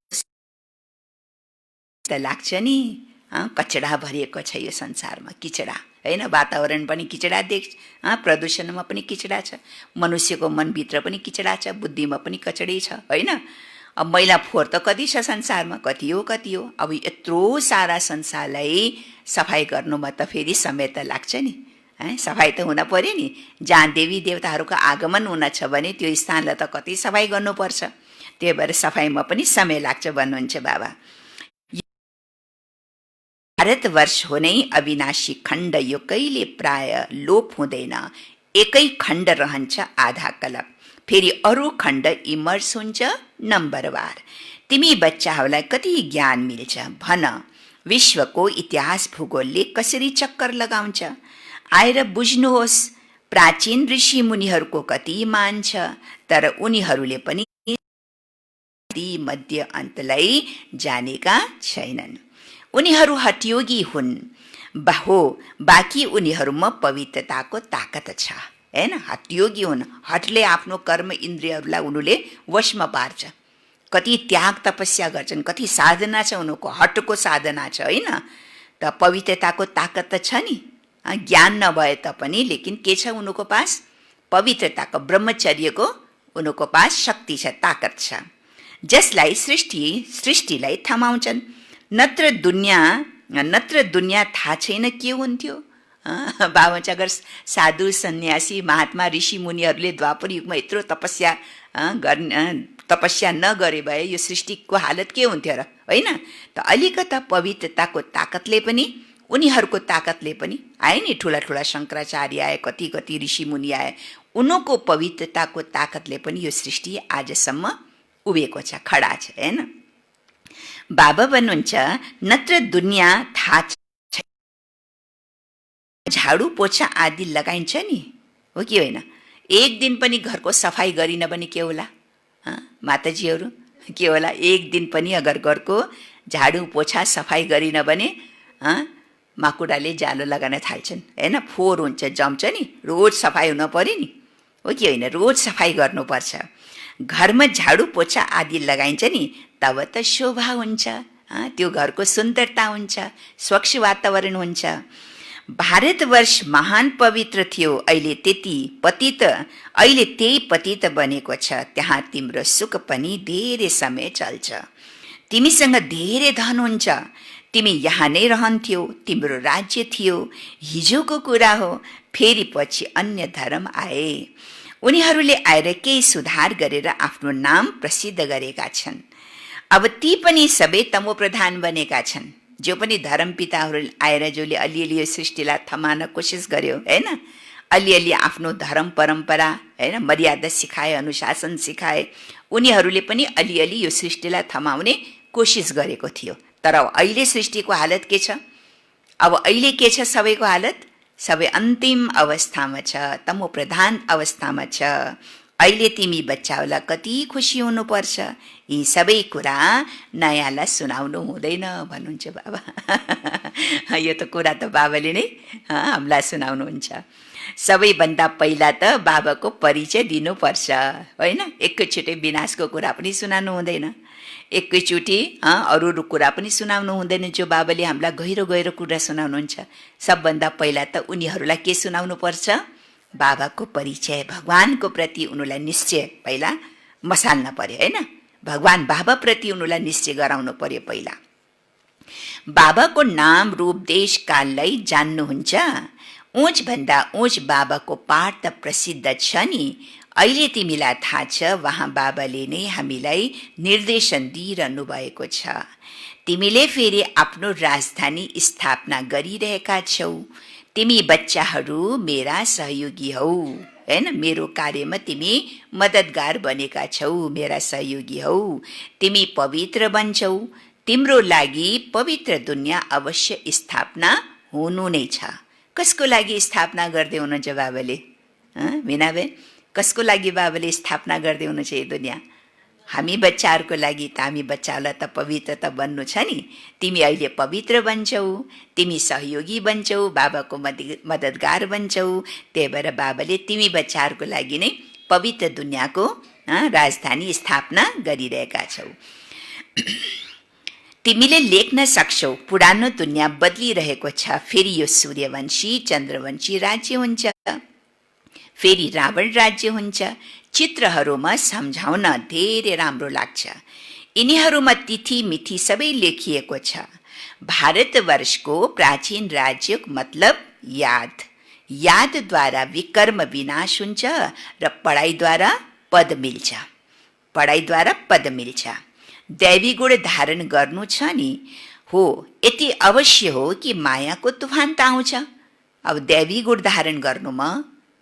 लाग्छ नि, कचडा भरिएको छ यो संसारमा, किचडा, होइन। वातावरण पनि किचडा देख्छ, प्रदूषणमा पनि किचडा छ, मनुष्यको मनभित्र पनि किचडा छ, बुद्धिमा पनि कचडै छ, होइन। अब मैला फोहोर त कति छ संसारमा, कति हो कति हो। अब यत्रो सारा संसारलाई सफाई गर्नुमा त फेरि समय त लाग्छ नि, सफाई त हुन पर्यो नि। जहाँ देवी देवताहरूको आगमन हुन छ भने त्यो स्थानलाई त कति सफाई गर्नुपर्छ। त्यही भएर सफाइमा पनि समय लाग्छ भन्नुहुन्छ बाबा। भारतवर्ष हो नै अविनाशी खण्ड, यो कहिले प्राय लोप हुँदैन। एकै खण्ड रहन्छ आधा कलप, फेरि अरू खण्ड इमर्स हुन्छ नम्बरवार। तिमी बच्चाहरूलाई कति ज्ञान मिल्छ भन। विश्वको इतिहास भूगोलले कसरी चक्कर लगाउँछ आएर बुझ्नुहोस्। प्राचीन ऋषि मुनिहरूको कति मान छ, तर उनीहरूले पनि मध्य अन्तलाई जानेका छैनन्। उनीहरू हटयोगी हुन् हो, बाँकी उनीहरूमा पवित्रताको ताकत छ, हैन। हटयोगी हुन्। हटले आफ्नो कर्म इन्द्रियहरूलाई उनीहरूले वशमा पार्छ। कति त्याग तपस्या गर्छन्, कति साधना छ उनीहरूको, हटको साधना छ, होइन। त पवित्रताको ताकत त छ नि। ज्ञान नभए तापनि लेकिन के छ उनीहरूको पास? पवित्रताको, ब्रह्मचर्यको उनीहरूको पास शक्ति छ, ताकत छ, जसलाई सृष्टिलाई थमाउँछन्। नत्र दुनियाँ थाहा छैन के हुन्थ्यो। बाबा चाहिँ अगर साधु सन्यासी महात्मा ऋषि मुनिहरूले द्वापर युगमा यत्रो तपस्या तपस्या नगरे भए यो सृष्टिको हालत के हुन्थ्यो र, होइन? त अलिकता पवित्रताको ताकतले पनि, उनीहरूको ताकतले पनि आए नि, ठुला ठुला शङ्कराचार्य आए, कति कति ऋषिमुनि आए, उनको पवित्रताको ताकतले पनि यो सृष्टि आजसम्म उभिएको छ, खडा छ, होइन? बाबा भन्नुहुन्छ नत्र दुनियाँ थाहा छ, झाडु पोछा आदि लगाइन्छ नि, हो कि होइन? एक दिन पनि घरको सफाई गरिन भने के होला माताजीहरू, के होला? एक दिन पनि अगर घरको झाडु पोछा सफाई गरिन भने माकुराले जालो लगान थाल्छन्, होइन? फोहोर हुन्छ, जम्छ नि, रोज सफाई हुन पर्यो नि, हो कि होइन? रोज सफाई गर्नुपर्छ। घरमा झाडु पोछा आदि लगाइन्छ नि, तब त शोभा हुन्छ, त्यो घरको सुन्दरता हुन्छ, स्वच्छ वातावरण हुन्छ। भारतवर्ष महान पवित्र थियो, अहिले त्यही पतित बनेको छ, त्यहाँ तिम्रो सुख पनि धेरै समय चल्छ। तिमीसँग धेरै धन हुन्छ, तिमी यहाँ नै रहन्थ्यौ, तिम्रो राज्य थियो, हिजोको कुरा हो, फेरि पछि अन्य धर्म आए, उनीहरूले आएर केही सुधार गरेर आफ्नो नाम प्रसिद्ध गरेका छन्। अब ती पनि सबै तमोप्रधान बनेका छन्। जो पनि धर्मपिताहरू आएर जसले अलिअलि यो सृष्टिलाई थमाउन कोसिस गर्यो, होइन? अलिअलि आफ्नो धर्म परम्परा, होइन, मर्यादा सिकाए, अनुशासन सिकाए, उनीहरूले पनि अलिअलि यो सृष्टिलाई थमाउने कोसिस गरेको थियो। तर अहिले सृष्टिको हालत के छ? अब अहिले के छ सबैको हालत? सबै अन्तिम अवस्थामा छ, तमोप्रधान अवस्थामा छ। अहिले तिमी बच्चाहरूलाई कति खुसी हुनुपर्छ, यी सबै कुरा नयाँलाई सुनाउनु हुँदैन भन्नुहुन्छ बाबा। यो त कुरा त बाबाले नै हामीलाई सुनाउनुहुन्छ। सबैभन्दा पहिला त बाबाको परिचय दिनुपर्छ, होइन? एकैचोटि विनाशको कुरा पनि सुनाउनु हुँदैन, एकैचोटि अरू कुरा पनि सुनाउनु हुँदैन। जो बाबाले हामीलाई गहिरो गहिरो कुरा सुनाउनुहुन्छ, सबभन्दा पहिला त उनीहरूलाई के सुनाउनु पर्छ? बाबाको परिचय, भगवानको प्रति उनीहरूलाई निश्चय पहिला मसाल्न पर्यो, होइन? भगवान बाबा प्रति उनीहरूलाई निश्चय गराउनु पर्यो पहिला। बाबाको नाम रूप देश काललाई जान्नुहुन्छ, ऊँच भन्दा ऊँच बाबाको पाठ त प्रसिद्ध छ नि। अहिले तिमीलाई थाहा छ, वहाँ बाबाले नै हामीलाई निर्देशन दिइरहनु भएको छ। तिमीले फेरि आफ्नो राजधानी स्थापना गरिरहेका छौ। तिमी बच्चाहरू मेरा सहयोगी हौ, होइन? मेरो कार्यमा तिमी मद्दतगार बनेका छौ, मेरा सहयोगी हौ। तिमी पवित्र बन्छौ, तिम्रो लागि पवित्र दुनियाँ अवश्य स्थापना हुनु नै छ। कसको लागि स्थापना गर्दै हुनुहुन्छ बाबाले? मिनाबेन, कसको लागि बाबाले स्थापना गर्दै हुनुहुन्छ यो दुनियाँ? हामी बच्चाहरूको लागि त। हामी बच्चाहरूलाई त पवित्र त बन्नु छ नि। तिमी अहिले पवित्र बन्छौ, तिमी सहयोगी बन्छौ, बाबाको मद्दतगार बन्छौ। त्यही भएर बाबाले तिमी बच्चाहरूको लागि नै पवित्र दुनियाँको राजधानी स्थापना गरिरहेका छौ। तिमीले लेख्न सक्छौ, पुरानो दुनियाँ बदलिरहेको छ, फेरि यो सूर्यवंशी चन्द्रवंशी राज्य हुन्छ, फेरि रावण राज्य हुन्छ। चित्रहरूमा सम्झाउन धेरै राम्रो लाग्छ। यिनीहरूमा तिथि मिथि सबै लेखिएको छ। भारतवर्षको प्राचीन राज्यको मतलब याद, यादद्वारा विकर्म विनाश हुन्छ र पढाइद्वारा पद मिल्छ, पढाइद्वारा पद मिल्छ। दैवी गुण धारण गर्नु छ नि, हो यति अवश्य हो कि मायाको तुफान त आउँछ। अब दैवी गुण धारण गर्नुमा,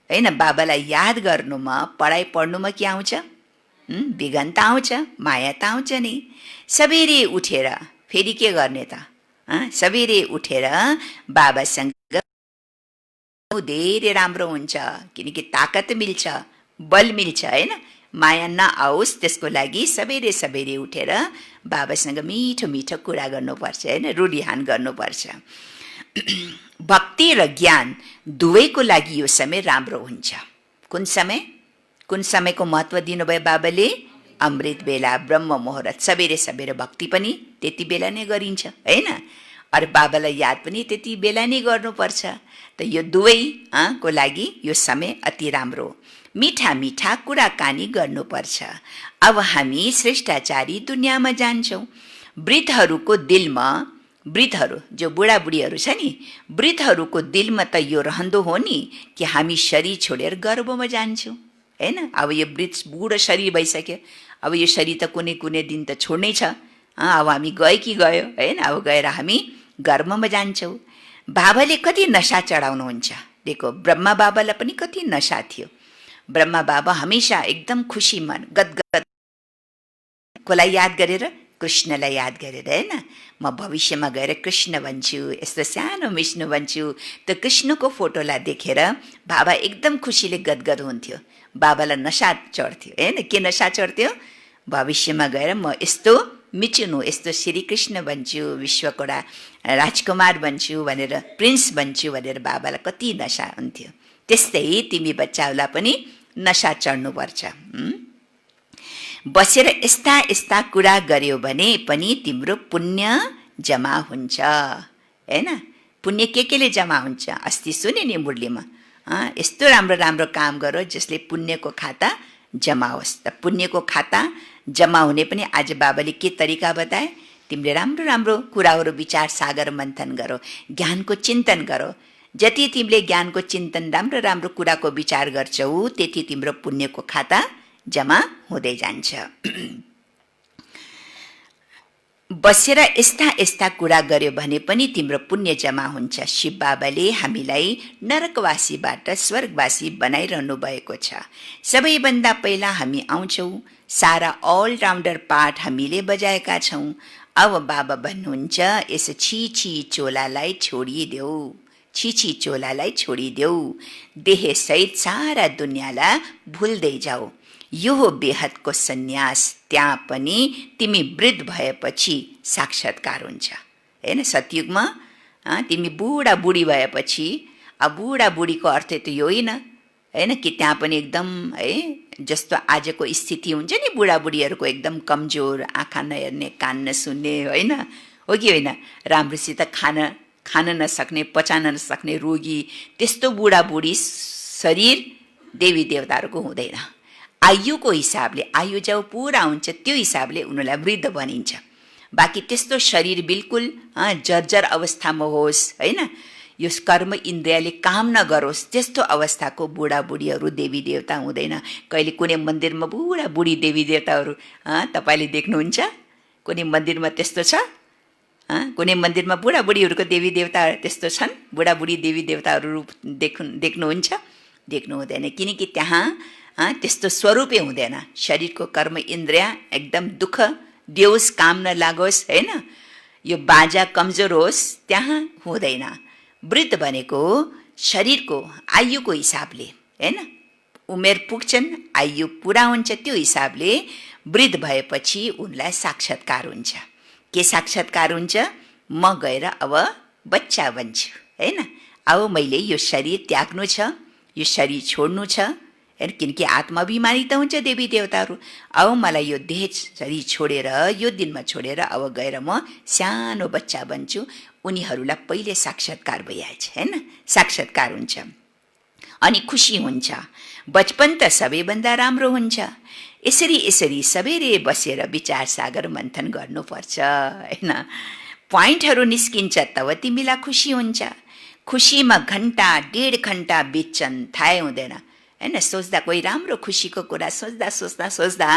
होइन, बाबालाई याद गर्नुमा, पढाइ पढ्नुमा के आउँछ? विघ्न त आउँछ, माया त आउँछ नि। सबेरे उठेर फेरि के गर्ने त? सबेरे उठेर बाबासँग धेरै राम्रो हुन्छ, किनकि ताकत मिल्छ, बल मिल्छ, होइन? माया नआओस् त्यसको लागि सबेरे सबेरे उठेर बाबासँग मिठो मिठो कुरा गर्नुपर्छ, होइन? रुढिहान गर्नुपर्छ। भक्ति र ज्ञान दुवैको लागि यो समय राम्रो हुन्छ। कुन समय? कुन समयको महत्त्व दिनुभयो बाबाले? अमृत बेला, ब्रह्म मुहुर्त, सबेरे सबेरे भक्ति पनि त्यति बेला नै गरिन्छ, होइन? अरू बाबालाई याद पनि त्यति बेला नै गर्नुपर्छ। त यो दुवै को लागि यो समय अति राम्रो। मिठा मिठा कुराकानी गर्नुपर्छ। अब हामी श्रेष्ठाचारी दुनियाँमा जान्छौँ। वृद्धहरूको दिलमा, वृद्धहरू जो बुढाबुढीहरू छ नि, वृद्धहरूको दिलमा त यो रहँदो हो नि कि हामी शरीर छोडेर गर्भमा जान्छौँ, हैन। अब यो बुढो शरीर भइसक्यो, अब यो शरीर त कुनै कुनै दिन त छोड्नै छ। अब हामी गयो कि गयो हैन, अब गएर हामी गर्ममा जान्छौँ। बाबाले कति नशा चढाउनुहुन्छ, देखो ब्रह्मा बाबालाई पनि कति नशा थियो। ब्रह्मा बाबा हमेशा एकदम खुसी मन गदगद, कोलाई याद गरेर, कृष्णलाई याद गरेर हैन। म भविष्यमा गएर कृष्ण बन्छु, यस्तो सानो विष्णु बन्छु। त कृष्णको फोटोलाई देखेर बाबा एकदम खुसीले गदगद हुन्थ्यो। बाबालाई नशा चढ्थ्यो हैन। के नशा चढ्थ्यो? भविष्यमा गएर म यस्तो मिचुनु, यस्तो श्रीकृष्ण बन्छु, विश्वको राजकुमार बन्छु भनेर, प्रिन्स बन्छु भनेर बाबालाई कति नशा हुन्थ्यो। त्यस्तै तिमी बच्चाहरूलाई पनि नशा चढ्नुपर्छ। बसेर यस्ता यस्ता कुरा गर्यो भने पनि तिम्रो पुण्य जमा हुन्छ हैन। पुण्य केले जमा हुन्छ? अस्ति सुने नि मुरलीमा, यस्तो राम्रो राम्रो काम गरो जसले पुण्यको खाता जमा होस्। त पुण्यको खाता जमा हुने पनि आज बाबाले के तरिका बताए? तिमीले राम्रो राम्रो कुराहरू विचार सागर मन्थन गरो, ज्ञानको चिन्तन गरो। जति तिमीले ज्ञानको चिन्तन राम्रो राम्रो कुराको विचार गर्छौ त्यति तिम्रो पुण्यको खाता जमा हुँदै जान्छ। बसेर यस्ता यस्ता कुरा गर्यो भने पनि तिम्रो पुण्य जमा हुन्छ। शिव बाबाले हामीलाई नरकवासीबाट स्वर्गवासी बनाइरहनु भएको छ। सबैभन्दा पहिला हामी आउँछौँ, सारा अलराउन्डर पाठ हामीले बजाएका छौँ। अब बाबा भन्नुहुन्छ यस छिछि चोलालाई छोडिदेऊ, छिछि चोलालाई छोडिदेऊ, देहसहित सारा दुनियाँलाई भुल्दै जाऊ। यो हो बेहदको सन्यास। त्यहाँ पनि तिमी वृद्ध भएपछि साक्षात्कार हुन्छ हैन। सतयुगमा तिमी बुढा बुढी भएपछि, अब बुढा बुढीको अर्थ त यो होइन हैन कि त्यहाँ पनि एकदम है जस्तो आजको स्थिति हुन्छ नि, बुढाबुढीहरूको एकदम कमजोर, आँखा नहेर्ने, कान नसुन्ने होइन, हो कि होइन, राम्रोसित खान नसक्ने, पचाउन नसक्ने रोगी, त्यस्तो बुढाबुढी शरीर देवी देवताहरूको हुँदैन। आयुको हिसाबले आयु जब पुरा हुन्छ त्यो हिसाबले उनीहरूलाई वृद्ध भनिन्छ। बाँकी त्यस्तो शरीर बिल्कुल जर्जर अवस्थामा होस् होइन, यो कर्म इन्द्रियले काम नगरोस्, त्यस्तो अवस्थाको बुढाबुढीहरू देवी देवता हुँदैन। कहिले कुनै मन्दिरमा बुढाबुढी देवी देवताहरू तपाईँले देख्नुहुन्छ? कुनै मन्दिरमा त्यस्तो छ? कुनै मन्दिरमा बुढाबुढीहरूको देवी देवता त्यस्तो छन्? बुढाबुढी देवी देवताहरू देख्नुहुन्छ? देख्नु हुँदैन, किनकि त्यहाँ त्यस्तो स्वरूपै हुँदैन। शरीरको कर्म इन्द्रिय एकदम दुःख दियोस्, काम नलागोस् होइन, यो बाजा कमजोर होस्, त्यहाँ हुँदैन। वृद्ध भनेको शरीरको आयुको हिसाबले होइन, उमेर पुग्छन्, आयु पुरा हुन्छ, त्यो हिसाबले वृद्ध भएपछि उनलाई साक्षात्कार हुन्छ। के साक्षात्कार हुन्छ? म गएर अब बच्चा बन्छु होइन, अब मैले यो शरीर त्याग्नु छ, यो शरीर छोड्नु छ, किनकि आत्माभिमानी त हुन्छ देवी देवताहरू। अब मलाई यो देह शरीर छोडेर, यो दिनमा छोडेर अब गएर म सानो बच्चा बन्छु। उनीहरूलाई पहिले साक्षात्कार भइहाल्छ होइन, साक्षात्कार हुन्छ अनि खुसी हुन्छ। बचपन त सबैभन्दा राम्रो हुन्छ। यसरी यसरी सबेरे बसेर विचार सागर मन्थन गर्नुपर्छ होइन। पोइन्टहरू निस्किन्छ तब तिमीलाई खुसी हुन्छ। खुसीमा घन्टा 1.5 घन्टा बित्छन् थाहै हुँदैन होइन। सोच्दा कोही राम्रो खुसीको कुरा सोच्दा सोच्दा सोच्दा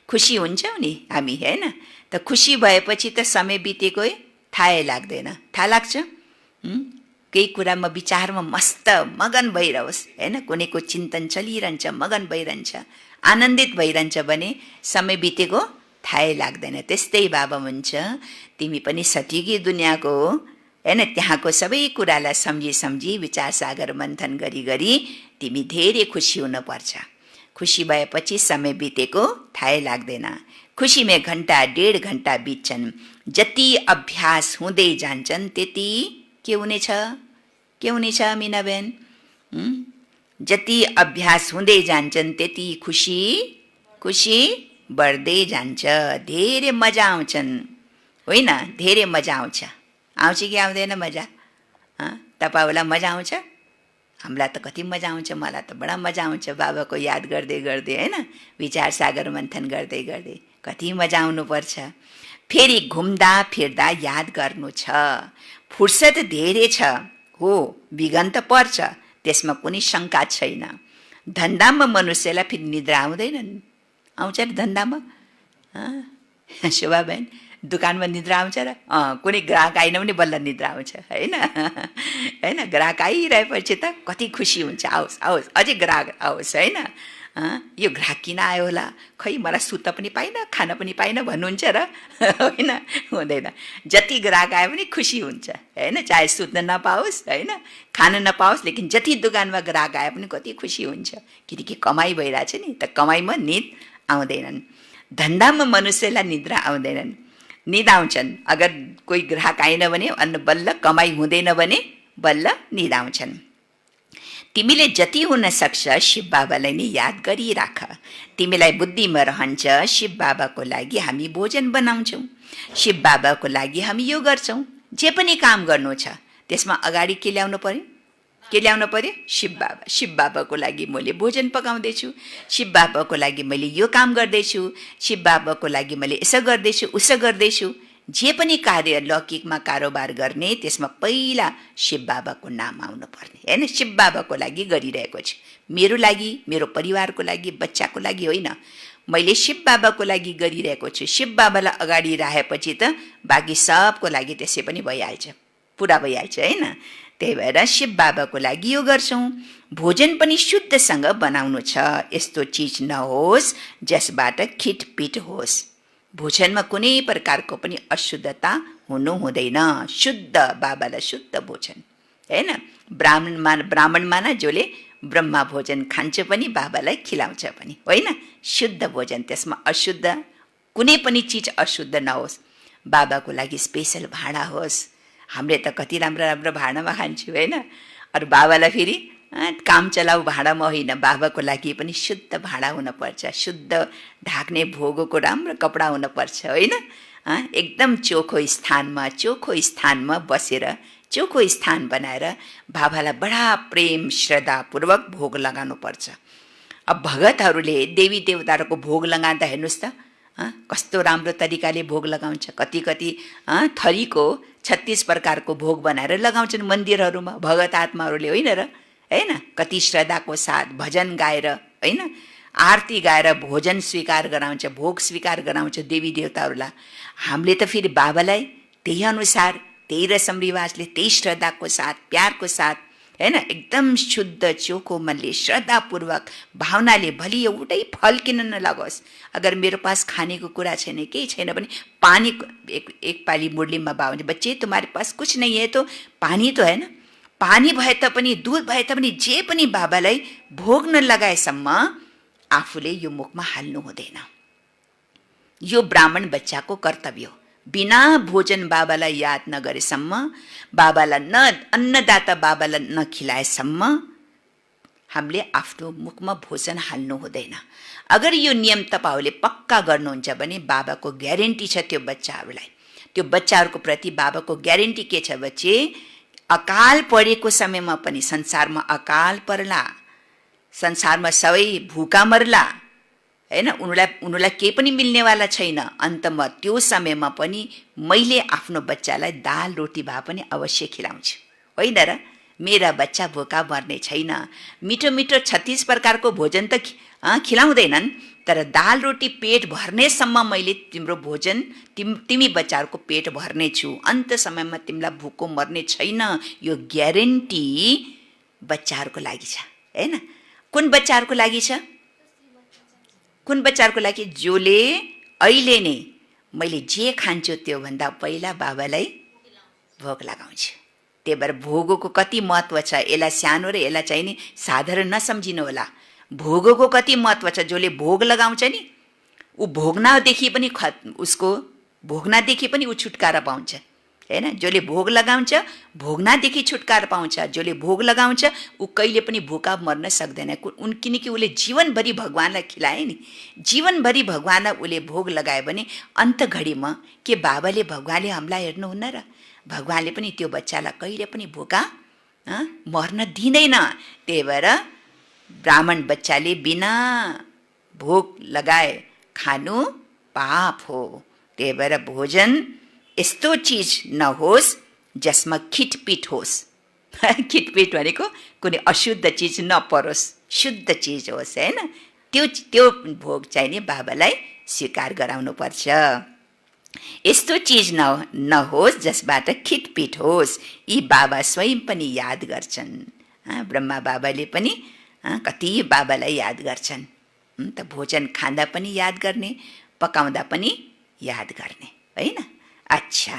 खुसी हुन्छौँ नि हामी होइन। त खुसी भएपछि त समय बितेको थाहै लाग्दैन। थाहा लाग्छ? केही कुरामा विचारमा मस्त मगन भइरहोस् होइन, कुनैको चिन्तन चलिरहन्छ, मगन भइरहन्छ, आनन्दित भइरहन्छ भने समय बितेको थाहै लाग्दैन। त्यस्तै बाबा हुन्छ, तिमी पनि सतयुगी दुनियाँको हो होइन, त्यहाँको सबै कुरालाई सम्झी सम्झी विचार सागर मन्थन गरी गरी तिमी धेरै खुसी हुनुपर्छ। खुसी भएपछि समय बितेको थाहै लाग्दैन। खुसीमा घन्टा 1.5 घन्टा बित्छन्। जति अभ्यास हुँदै जान्छन् त्यति के हुनेछ? के हुनेछ मिना बहन? जति अभ्यास हुँदै जान्छन् त्यति खुसी खुसी बढ्दै जान्छ। धेरै मजा आउँछन् होइन, धेरै मजा आउँछ। आउँछ कि आउँदैन मजा? तपाईँहरूलाई मजा आउँछ? हामीलाई त कति मजा आउँछ, मलाई त बडा मजा आउँछ बाबाको याद गर्दै गर्दै होइन, विचार सागर मन्थन गर्दै गर्दै कति मजा आउनुपर्छ। फेरि घुम्दा फिर्दा याद गर्नु छ। फुर्सद धेरै छ हो, विघ्न त पर्छ, त्यसमा कुनै शङ्का छैन। धन्दामा मनुष्यलाई फेरि निद्रा आउँदैन नि, आउँछ नि धन्दामा? शोभा बहन, दुकानमा निद्रा आउँछ र? कुनै ग्राहक आएन भने बल्ल निद्रा आउँछ, होइन? होइन, ग्राहक आइरहेपछि त कति खुसी हुन्छ, आओस् आओस् अझै ग्राहक आओस्, होइन? यो ग्राहक किन आयो होला, खै मलाई सुत्न पनि पाइनँ, खान पनि पाइनँ भन्नुहुन्छ र? होइन, हुँदैन। जति ग्राहक आयो भने खुसी हुन्छ, होइन? चाहे सुत्न नपाओस्, होइन, खान नपाओस्, लेकिन जति दोकानमा ग्राहक आयो पनि कति खुसी हुन्छ, किनकि कमाइ भइरहेछ नि त। कमाइमा निद आउँदैनन्, धन्दामा मनुष्यलाई निद्रा आउँदैनन्, निद आउँछन्। अगर कोही ग्राहक आएन भने अन्न बल्ल कमाइ हुँदैन भने बल्ल निद आउँछन्। तिमीले जति हुन सक्छ शिव बाबालाई नै याद गरिराख। तिमीलाई बुद्धिमा रहन्छ शिव बाबाको लागि हामी भोजन बनाउँछौँ, शिव बाबाको लागि हामी यो गर्छौँ। जे पनि काम गर्नु छ त्यसमा अगाडि के ल्याउनु पर्यो? के ल्याउनु पर्यो? शिव बाबा। शिव बाबाको लागि मैले भोजन पकाउँदैछु, शिव बाबाको लागि मैले यो काम गर्दैछु, शिव बाबाको लागि मैले यसो गर्दैछु उसो गर्दैछु। जे पनि कार्य लौकिकमा कारोबार गर्ने त्यसमा पहिला शिव बाबाको नाम आउनु पर्ने, होइन? शिव बाबाको लागि गरिरहेको छु, मेरो लागि, मेरो परिवारको लागि, बच्चाको लागि होइन, मैले शिव बाबाको लागि गरिरहेको छु। शिव बाबालाई अगाडि राखेपछि त बाँकी सबको लागि त्यसै पनि भइहाल्छ, पुरा भइहाल्छ, होइन? त्यही भएर शिव बाबाको लागि यो गर्छौँ। भोजन पनि शुद्धसँग बनाउनु छ, यस्तो चिज नहोस् जसबाट खिटपिट होस्। भोजनमा कुनै प्रकारको पनि अशुद्धता हुनु हुँदैन, शुद्ध बाबालाई शुद्ध भोजन, होइन? ब्राह्मण माना जसले ब्रह्मा भोजन खान्छ पनि बाबालाई खिलाउँछ पनि, होइन? शुद्ध भोजन, त्यसमा अशुद्ध कुनै पनि चिज अशुद्ध नहोस्। बाबाको लागि स्पेसल भाँडा होस्। हामीले त कति राम्रो राम्रो भाँडामा खान्छौँ, होइन? अरू बाबालाई फेरि काम चलाउ भाँडामा होइन, बाबाको लागि पनि शुद्ध भाँडा हुनुपर्छ, शुद्ध ढाक्ने भोगोको राम्रो कपडा हुनुपर्छ, होइन? एकदम चोखो स्थानमा बसेर चोखो स्थान बनाएर बाबालाई बडा प्रेम श्रद्धापूर्वक भोग लगाउनुपर्छ। अब भगतहरूले देवी देवताहरूको भोग लगाउँदा हेर्नुहोस् त, कस्तो राम्रो तरिकाले भोग लगाउँछ। कति कति थरीको 36 प्रकारको भोग बनाएर लगाउँछन् मन्दिरहरूमा भगत आत्माहरूले, होइन र? होइन, कति श्रद्धाको साथ भजन गाएर, होइन, आरती गाएर भोजन स्वीकार गराउँछ, भोग स्वीकार गराउँछ देवी देवताहरूलाई। हामीले त फेरि बाबालाई त्यही अनुसार, त्यही रसम रिवाजले, त्यही श्रद्धाको साथ, प्यारको साथ, होइन, एकदम शुद्ध चोखो मनले श्रद्धापूर्वक भावनाले, भली एउटै फल किन नलगोस्। अगर मेरो पास खानेको कुरा छैन, केही छैन भने पानी एक पाली मुरलीमा बाबा भने, बच्चे तुम्हारे पास कुछ नहीं है तो पानी तो है ना, पानी भए तापनि दूध भए तापनि जे पनि बाबालाई भोग नलगाएसम्म आफूले यो मुखमा हाल्नु हुँदैन। यो ब्राह्मण बच्चाको कर्तव्य हो। बिना भोजन बाबालाई याद नगरेसम्म, बाबालाई अन्नदाता बाबालाई नखिलाएसम्म हामीले आफ्नो मुखमा भोजन हाल्नु हुँदैन। अगर यो नियम तपाईहरूले पक्का गर्नुहुन्छ भने बाबाको ग्यारेन्टी छ त्यो बच्चाहरूलाई, त्यो बच्चाहरूको प्रति बाबाको ग्यारेन्टी के छ बच्चे? अकाल परेको समयमा पनि संसारमा अकाल पर्ला, संसारमा सबै भूका मर्ला, होइन, उनीलाई केही पनि मिल्नेवाला छैन। अन्तमा त्यो समयमा पनि मैले आफ्नो बच्चालाई दाल रोटी भए पनि अवश्य खिलाउँछु, होइन र? मेरा बच्चा भोका मर्ने छैन। मिठो मिठो 36 प्रकारको भोजन त खिलाउँदैनन्, तर दाल रोटी पेट भर्नेसम्म मैले तिम्रो भोजन तिमी बच्चाहरूको पेट भर्ने छु। अन्त समयमा तिमीलाई भोको मर्ने छैन। यो ग्यारेन्टी बच्चाहरूको लागि छ, होइन? कुन बच्चाहरूको लागि छ? कुन बच्चाहरूको लागि? जसले अहिले नै मैले जे खान्छु त्योभन्दा पहिला बाबालाई भोग लगाउँछु। त्यही भएर भोगको कति महत्त्व छ, यसलाई सानो र यसलाई चाहिँ नि साधारण नसम्झिनु होला। भोगको कति महत्त्व छ। जसले भोग लगाउँछ नि ऊ भोग्नदेखि पनि ऊ छुटकारा पाउँछ, होइन? जसले भोग लगाउँछ भोग्नदेखि छुटकारा पाउँछ। जसले भोग लगाउँछ ऊ कहिले पनि भोका मर्न सक्दैन, किनकि उसले जीवनभरि भगवान्लाई खिलाए नि। जीवनभरि भगवान्लाई उसले भोग लगायो भने अन्त घडीमा के बाबाले भगवान्ले हामीलाई हेर्नुहुन्न र? भगवान्ले पनि त्यो बच्चालाई कहिले पनि भोका मर्न दिँदैन। त्यही भएर ब्राह्मण बच्चाले बिना भोग लगाए खानु पाप हो। त्यही भएर भोजन यस्तो चिज नहोस् जसमा खिटपिट होस्। खिटपिट भनेको कुनै अशुद्ध चिज नपरोस्, शुद्ध चिज होस् हैन, त्यो भोग चाहिँ नि बाबालाई स्वीकार गराउनुपर्छ। यस्तो चिज नहोस् जसबाट खिटपिट होस्। यी बाबा स्वयं पनि याद गर्छन्। ब्रह्मा बाबाले पनि कति बाबालाई याद गर्छन्। त भोजन खाँदा पनि याद गर्ने, पकाउँदा पनि याद गर्ने हैन। अच्छा,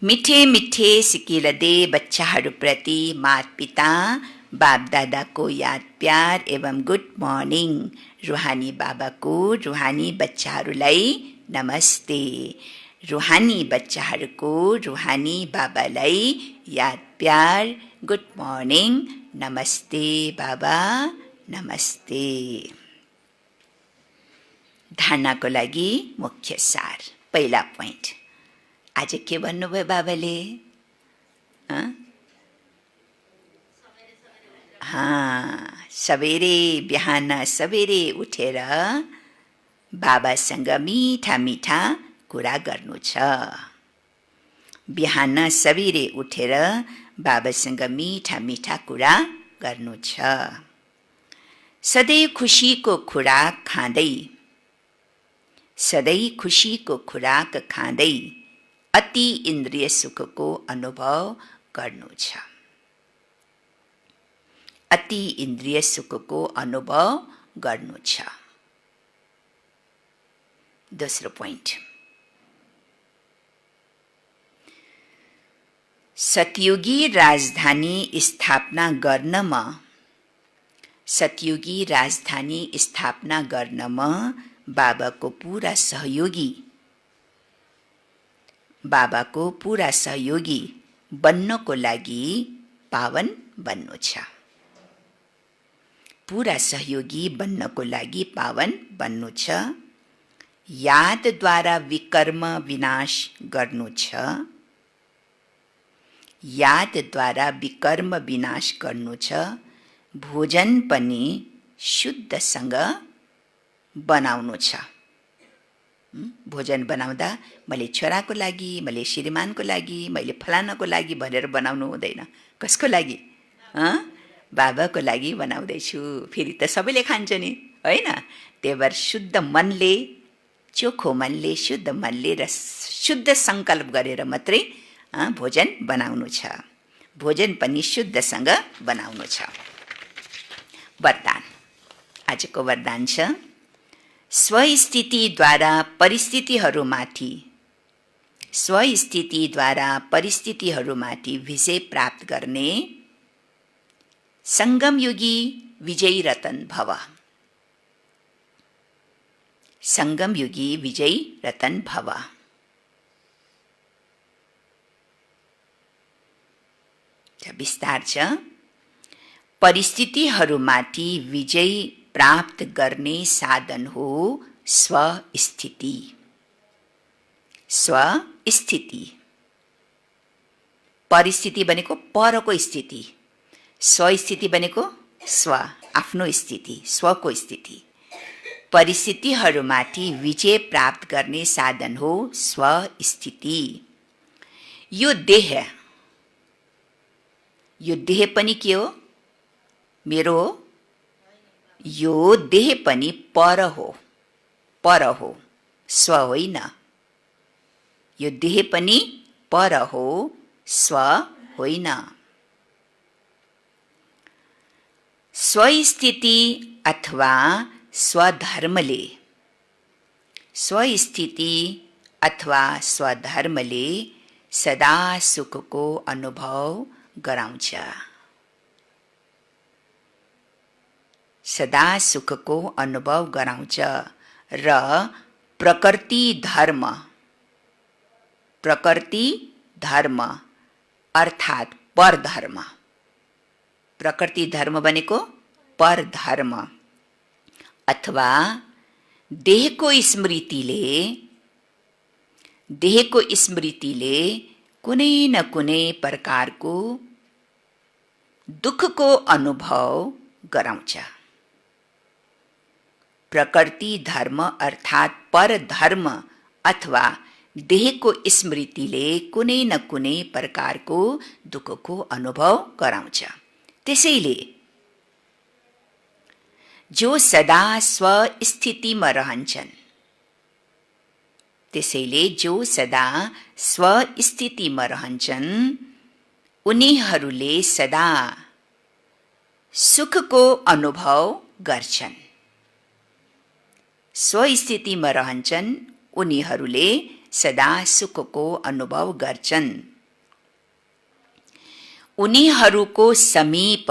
मिठे मिठे सिकिल दे बच्चाहरूप्रति माता पिता बाप दादाको याद प्यार एवं गुड मर्निङ। रुहानी बाबाको रुहानी बच्चाहरूलाई नमस्ते। रुहानी बच्चाहरूको रुहानी बाबालाई याद प्यार गुड मर्निङ, नमस्ते बाबा, नमस्ते। धारणाको लागि मुख्य सार। पहिला पोइन्ट, आज के भन्नुभयो बाबाले? सवेरे बिहान सवेरे उठेर बाबासँग मिठा मिठा कुरा गर्नु छ। बिहान सवेरे उठेर बाबासँग मिठा मिठा कुरा गर्नु छ। सधैँ खुसीको खुराक खाँदै, सधैँ खुसीको खुराक खाँदै अति इन्द्रिय सुखको अनुभव गर्नु छ। अति इन्द्रिय सुखको अनुभव गर्नु छ। दोस्रो पोइन्ट, सतयुगी राजधानी स्थापना गर्नमा, सतयुगी राजधानी स्थापना गर्नमा बाबाको पूरा सहयोगी, बाबाको पूरा सहयोगी बन्नको लागि पावन बन्नु छ। पूरा सहयोगी बन्नको लागि पावन बन्नु छ। यादद्वारा विकर्म विनाश गर्नु छ। यादद्वारा विकर्म विनाश गर्नु छ। भोजन पनि शुद्धसँग बनाउनु छ। भोजन बनाउँदा मैले छोराको लागि, मैले श्रीमानको लागि, मैले फलानाको लागि भनेर बनाउनु हुँदैन। कसको लागि? बाबाको लागि बनाउँदैछु। फेरि त सबैले खान्छ नि होइन। त्यही भएर शुद्ध मनले, चोखो मनले, शुद्ध मनले र शुद्ध सङ्कल्प गरेर मात्रै भोजन बनाउनु छ। भोजन पनि शुद्धसँग बनाउनु छ। वरदान, आजको वरदान छ, स्वस्थितिद्वारा परिस्थितिहरूमाथि, स्वस्थितिद्वारा परिस्थितिहरूमाथि विजय प्राप्त गर्ने संगमयुगी विजयी रतन भव। संगमयुगी विजयी रतन भव। विस्तार छ, परिस्थितिहरूमाथि विजय प्राप्त गर्ने साधन हो स्वस्थिति। स्वस्थिति, परिस्थिति भनेको परको स्थिति, स्वस्थिति भनेको स्व, आफ्नो स्थिति, स्वको स्थिति। परिस्थितिहरूमाथि विजय प्राप्त गर्ने साधन हो स्वस्थिति। यो देह, यो देह पनि के हो? मेरो हो? यो देह पनि पर हो, पर हो, स्व होइन। यो देह पनि पर हो, स्व होइन। स्वस्थिति अथवा स्वधर्मले, स्वस्थिति अथवा स्वधर्मले सदा सुखको अनुभव गराउँछ। सदा सुखको अनुभव गराउँछ र प्रकृति धर्म, प्रकृति धर्म अर्थात् परधर्म, प्रकृति धर्म भनेको परधर्म अथवा देहको स्मृतिले, देहको स्मृतिले कुनै न कुनै प्रकारको दुःखको अनुभव गराउँछ। प्रकृति धर्म अर्थात् परधर्म अथवा देहको स्मृतिले कुनै न कुनै प्रकारको दुःखको अनुभव गराउँछ। त्यसैले जो सदा स्वस्थितिमा रहन्छन्, उनीहरूले सदा सुखको अनुभव गर्छन्। स्वस्थितिमा रहन्छन्, उनीहरूले सदा सुखको अनुभव गर्छन्। उनीहरूको समीप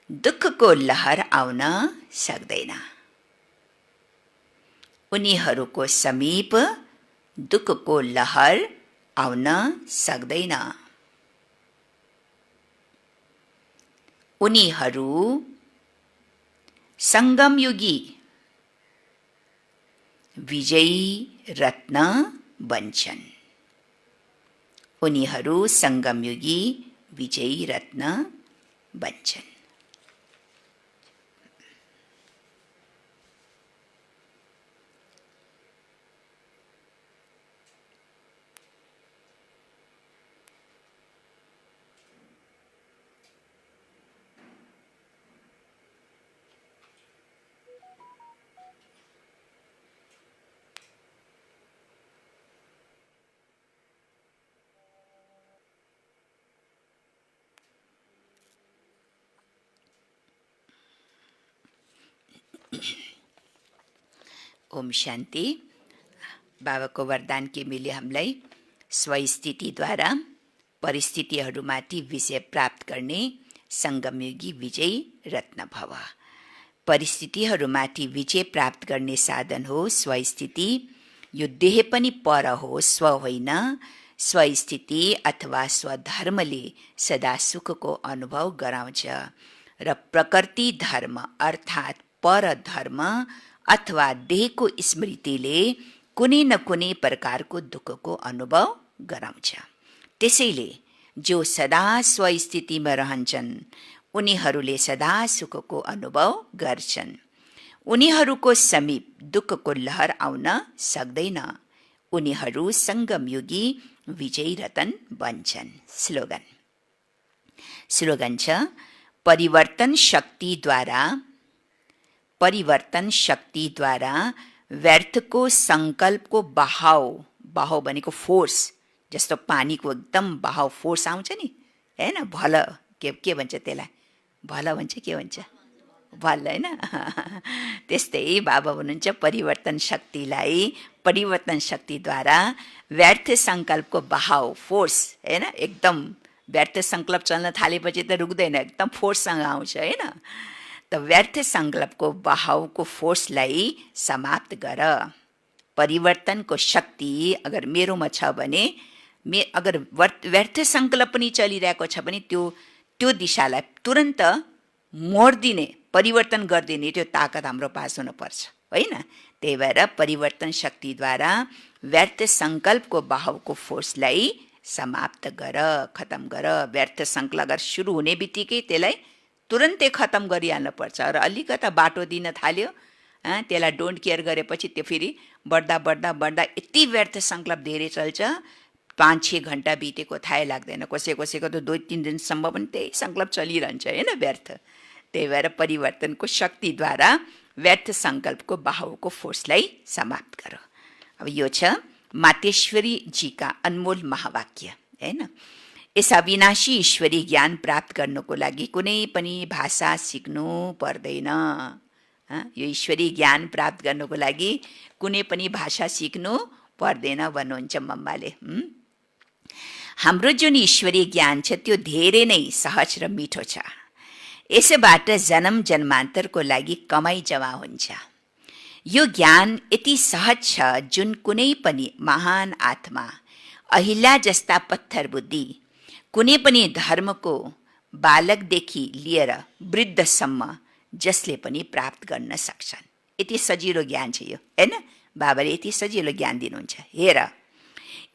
दुःखको लहर आउन सक्दैन। उनीहरूको समीप दुःखको लहर आउन सक्दैन। उनीहरू संगमयुगी विजयी रत्न बन्छन्। उनीहरू संगमयुगी विजयी रत्न बन्छन्। ओम शान्ति। बाबाको वरदान के मिले हामीलाई स्वस्थितिद्वारा परिस्थितिहरूमाथि विजय प्राप्त गर्ने संगमयुगी विजय रत्न भव। परिस्थितिहरूमाथि विजय प्राप्त गर्ने साधन हो स्वस्थिति। यो देह पनि पर हो, स्व होइन। स्वस्थिति अथवा स्वधर्मले सदा सुखको अनुभव गराउँछ र प्रकृति धर्म अर्थात् पर धर्म अथवा देहको स्मृतिले कुनै न कुनै प्रकारको दुःखको अनुभव गराउँछ। त्यसैले जो सदा स्वस्थितिमा रहन्छन्, उनीहरूले सदा सुखको अनुभव गर्छन्। उनीहरूको समीप दुःखको लहर आउन सक्दैन। उनीहरू संगमयुगी विजयी रतन बन्छन्। स्लोगन छ परिवर्तन शक्तिद्वारा व्यर्थको संकल्पको बहाव भनेको फोर्स, जस्तो पानीको एकदम बहाव फोर्स आउँछ नि, हैन? भल के भन्छ त्यसलाई? भल भन्छ, के भन्छ? भल, हैन? त्यस्तै बाबा हुनुहुन्छ परिवर्तन शक्तिद्वारा व्यर्थ संकल्पको बहाव फोर्स, हैन? एकदम व्यर्थ संकल्प चल्न थालेपछि त रुक्दैन, एकदम फोर्ससँग आउँछ, हैन? त व्यर्थ संकल्पको बहावको फोर्सलाई समाप्त गर। परिवर्तनको शक्ति अगर मेरोमा छ भने, अगर व्यर्थ संकल्प पनि चलिरहेको छ भने त्यो दिशालाई तुरन्त मोड्दिने, परिवर्तन गरिदिने त्यो ताकत हाम्रो पास हुनुपर्छ, होइन? त्यही भएर परिवर्तन शक्तिद्वारा व्यर्थ संकल्पको बहावको फोर्सलाई समाप्त गर, खतम गर। व्यर्थ संकल्प अगर सुरु हुने बित्तिकै त्यसलाई तुरन्तै खतम गरिहाल्नु पर्छ। र अलिकता बाटो दिन थाल्यो, त्यसलाई डोन्ट केयर गरेपछि त्यो फेरि बढ्दा यति व्यर्थ संकल्प धेरै चल्छ, 5-6 घन्टा बितेको थाहै लाग्दैन। कसैको त 2-3 दिनसम्म पनि त्यही संकल्प चलिरहन्छ, होइन? व्यर्थ। त्यही भएर परिवर्तनको शक्तिद्वारा व्यर्थ संकल्पको बहावको फोर्सलाई समाप्त गर। अब यो छ मातेश्वरी जीका अनमोल महावाक्य, हैन? यस अविनाशी ईश्वरी ज्ञान प्राप्त गर्नको लागि कुनै पनि भाषा सिक्नु पर्दैन। यो ईश्वरी ज्ञान प्राप्त गर्नको लागि कुनै पनि भाषा सिक्नु पर्दैन भन्नुहुन्छ मम्माले। हाम्रो जुन ईश्वरी ज्ञान छ त्यो धेरै नै सहज र मिठो छ। यसबाट जन्म जन्मान्तरको लागि कमाई जमा हुन्छ। यो ज्ञान यति सहज छ जुन कुनै पनि महान आत्मा, अहिल्या जस्ता पत्थर बुद्धि, कुनै पनि धर्मको बालकदेखि लिएर वृद्धसम्म जसले पनि प्राप्त गर्न सक्छन्। यति सजिलो ज्ञान छ यो, हैन? बाबाले यति सजिलो ज्ञान दिनुहुन्छ। हेर,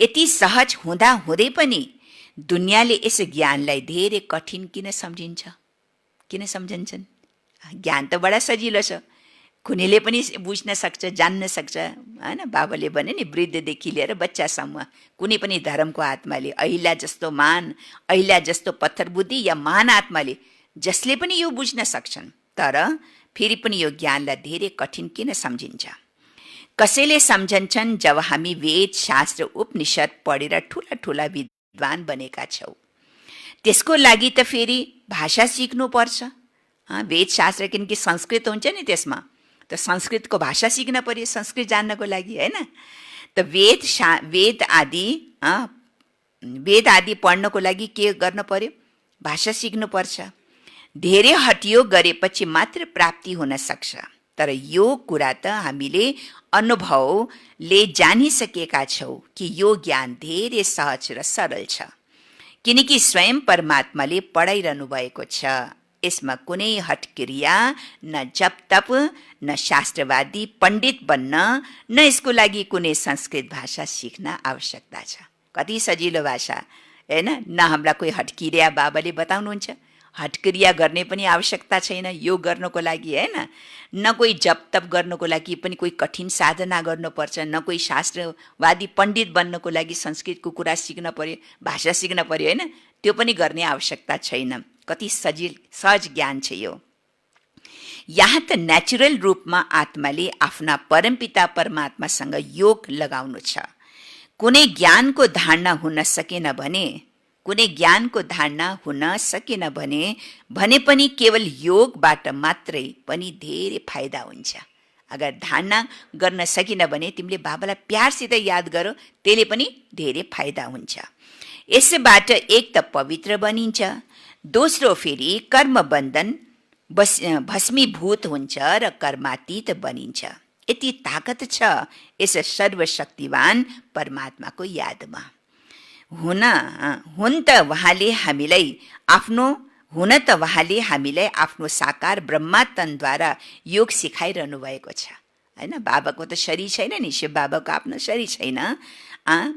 यति सहज हुँदा हुँदै पनि दुनियाँले यस ज्ञानलाई धेरै कठिन किन सम्झिन्छ? किन सम्झन्छन्? ज्ञान त बडा सजिलो छ। कुनैले पनि बुझ्न सक्छ, जान्न सक्छ हैन। बाबाले भने नि वृद्धदेखि लिएर बच्चासम्म कुनै पनि धर्मको आत्माले अहिल्या जस्तो महान, अहिल्या जस्तो पत्थर बुद्धि या महान आत्माले जसले पनि यो बुझ्न सक्छन्, तर फेरि पनि यो ज्ञानलाई धेरै कठिन किन सम्झिन्छ? कसैले सम्झन्छन् जब हामी वेद शास्त्र उपनिषद पढेर ठुला ठुला विद्वान बनेका छौँ। त्यसको लागि त फेरि भाषा सिक्नुपर्छ। वेद शास्त्र किनकि संस्कृत हुन्छ नि, त्यसमा त संस्कृतको भाषा सिक्न पर्यो संस्कृत जान्नको लागि हैन। त वेद आदि पढ्नको लागि के गर्न पर्यो? भाषा सिक्नुपर्छ। धेरै हटयोग गरेपछि मात्र प्राप्ति हुन सक्छ। तर यो कुरा त हामीले अनुभवले जानिसकेका छौँ कि यो ज्ञान धेरै सहज र सरल छ, किनकि स्वयं परमात्माले पढाइरहनु भएको छ। यसमा कुनै हटक्रिया, न जप तप, न शास्त्रवादी पण्डित बन्न, न यसको लागि कुनै संस्कृत भाषा सिक्न आवश्यकता छ। कति सजिलो भाषा हैन। न हामीलाई कोही हटक्रिया बाबाले बताउनुहुन्छ, हटक्रिया गर्ने पनि आवश्यकता छैन योग गर्नको लागि हैन। न कोही जप तप गर्नको लागि पनि कोही कठिन साधना गर्नुपर्छ, न कोही शास्त्रवादी पण्डित बन्नको लागि संस्कृतको कुरा सिक्न पर्यो, भाषा सिक्न पर्यो हैन। त्यो पनि गर्ने आवश्यकता छैन। कति सहज ज्ञान छ यो। यहाँ त नेचुरल रूपमा आत्माले आफ्ना परमपिता परमात्मासँग योग लगाउनु छ। कुनै ज्ञानको धारणा हुन सकेन भने पनि केवल योगबाट मात्रै पनि धेरै फाइदा हुन्छ। अगर धारणा गर्न सकिन भने तिमीले बाबालाई प्यारसित याद गरौ, त्यसले पनि धेरै फाइदा हुन्छ। यसबाट एक त पवित्र बनिन्छ, दोस्रो फेरि कर्म बन्धन भस्मीभूत हुन्छ र कर्मातीत बनिन्छ। यति ताकत छ यस सर्वशक्तिवान परमात्माको यादमा। हुन त उहाँले हामीलाई आफ्नो साकार ब्रह्मा तनद्वारा योग सिकाइरहनु भएको छ हैन। बाबाको त शरीर छैन नि, शिव बाबाको आफ्नो शरीर छैन।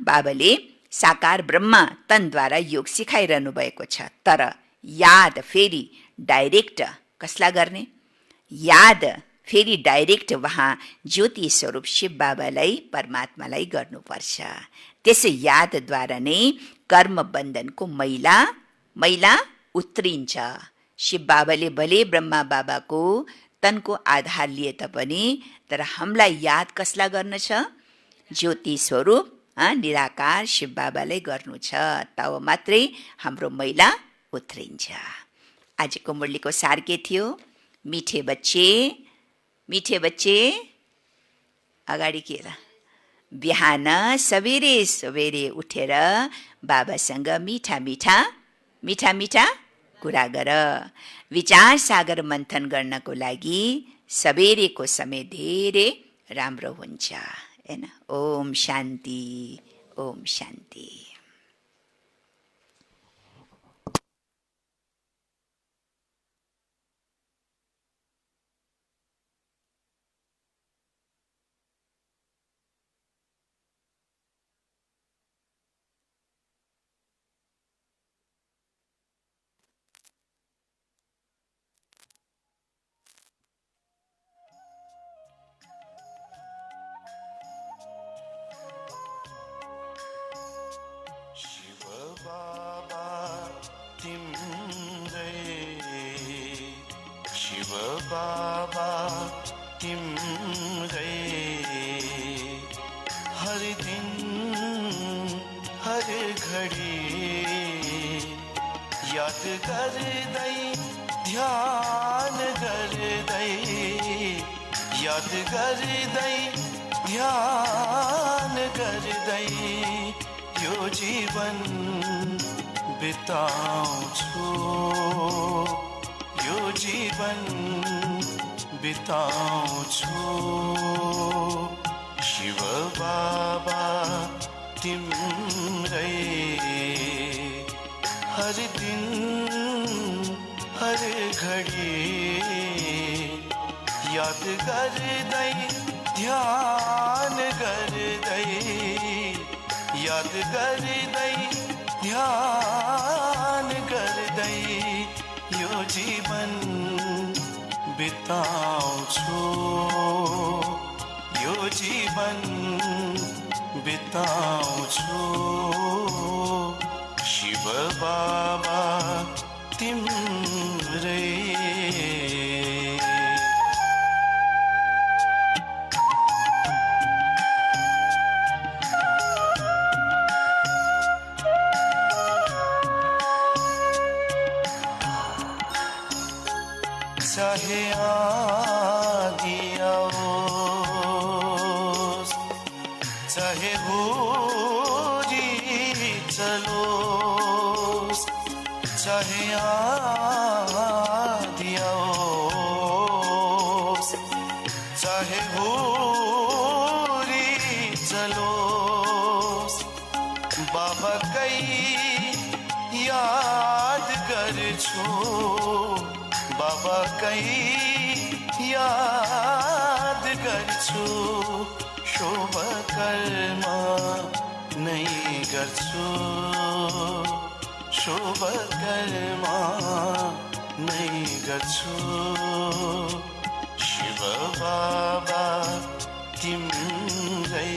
बाबाले साकार ब्रह्मा तनद्वारा योग सिकाइरहनु भएको छ। तर याद फेरि डाइरेक्ट कसलाई गर्ने? याद फेरि डाइरेक्ट वहाँ ज्योति स्वरूप शिव बाबालाई, परमात्मालाई गर्नुपर्छ। त्यसै यादद्वारा नै कर्म बन्धनको मैला उत्रिन्छ। शिव बाबाले भले ब्रह्मा बाबाको तनको आधार लिए तापनि, तर हामीलाई याद कसलाई गर्नु छ? ज्योति स्वरूप निराकार शिव बाबालाई गर्नु छ। तब मात्रै हाम्रो मैला उत्रिन्छ। आजको मुरलीको सार के थियो? मीठे बच्चे अगाडि के र बिहान सवेरे उठेर बाबासँग मीठा कुरा गर। विचार सागर मन्थन गर्नको लागि सवेरेको समय धेरै राम्रो हुन्छ हैन। ओम शान्ति, ओम शान्ति। बाबा तिम्रै हर दिन हर घडी याद गर्दै ध्यान गर्दै याद गर्दै ध्यान गर्दै यो जीवन बिताउँछु यो जीवन बिताउँछु शिव बाबा तिम्रै हर दिन हर घडी याद गर्दै ध्यान गर्दै याद गर्दै ध्यान गर्दै यो जीवन बिताउँछु यो जीवन बिताउँछु शिव बाबा तिम्रै चाहे आँधी आओस् चाहे हुरी चलोस् चाहे आँधी आओस् चाहे हुरी चलोस् बाबाकै याद गर्छु बाबाकै याद गर्छु शुभ कर्म नै गर्छु शुभ कर्म नै गर्छु शिव बाबा तिम्रै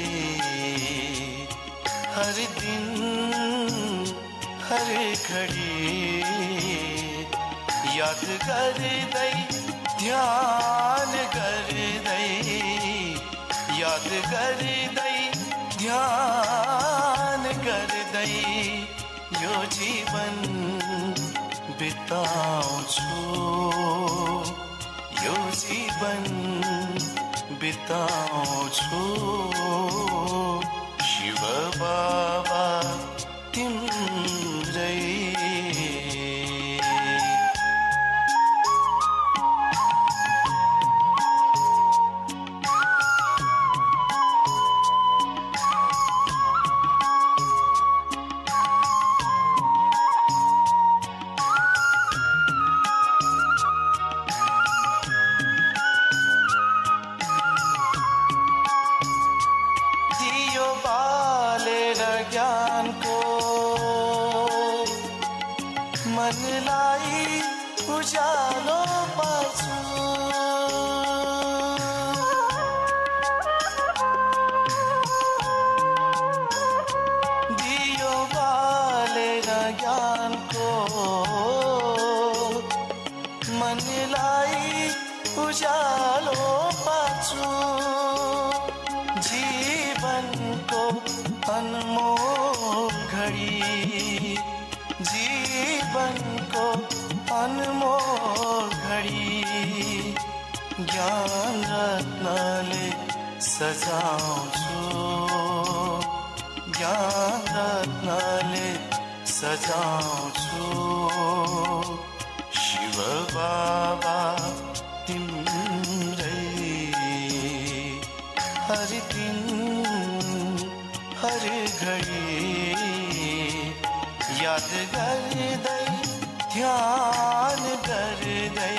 हर दिन हर घडी याद गर्दै ध्यान गर्दै याद गर्दै ध्यान गर्दै यो जीवन बिताउँछु यो जीवन बिताउँछु शिव बाबा तिम्रै मनलाई उज्यालो पार्छु दियो बालेर ज्ञानको मनलाई उज्यालो पार्छु जीवनको अनमोल घडी जीवनको अनमोल घडी ज्ञान रत्नले सजाउँछु ज्ञान रत्नले सजाउँछु शिव बाबा तिम्रै हर दिन हर घडी याद गर्दै ध्यान गर्दै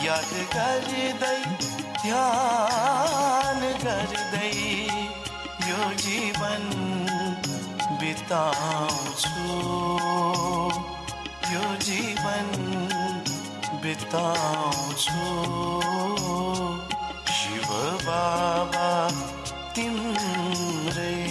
याद गर्दै ध्यान गर्दै यो जीवन बिताउँछु यो जीवन बिताउँछु शिव बाबा तिम्रै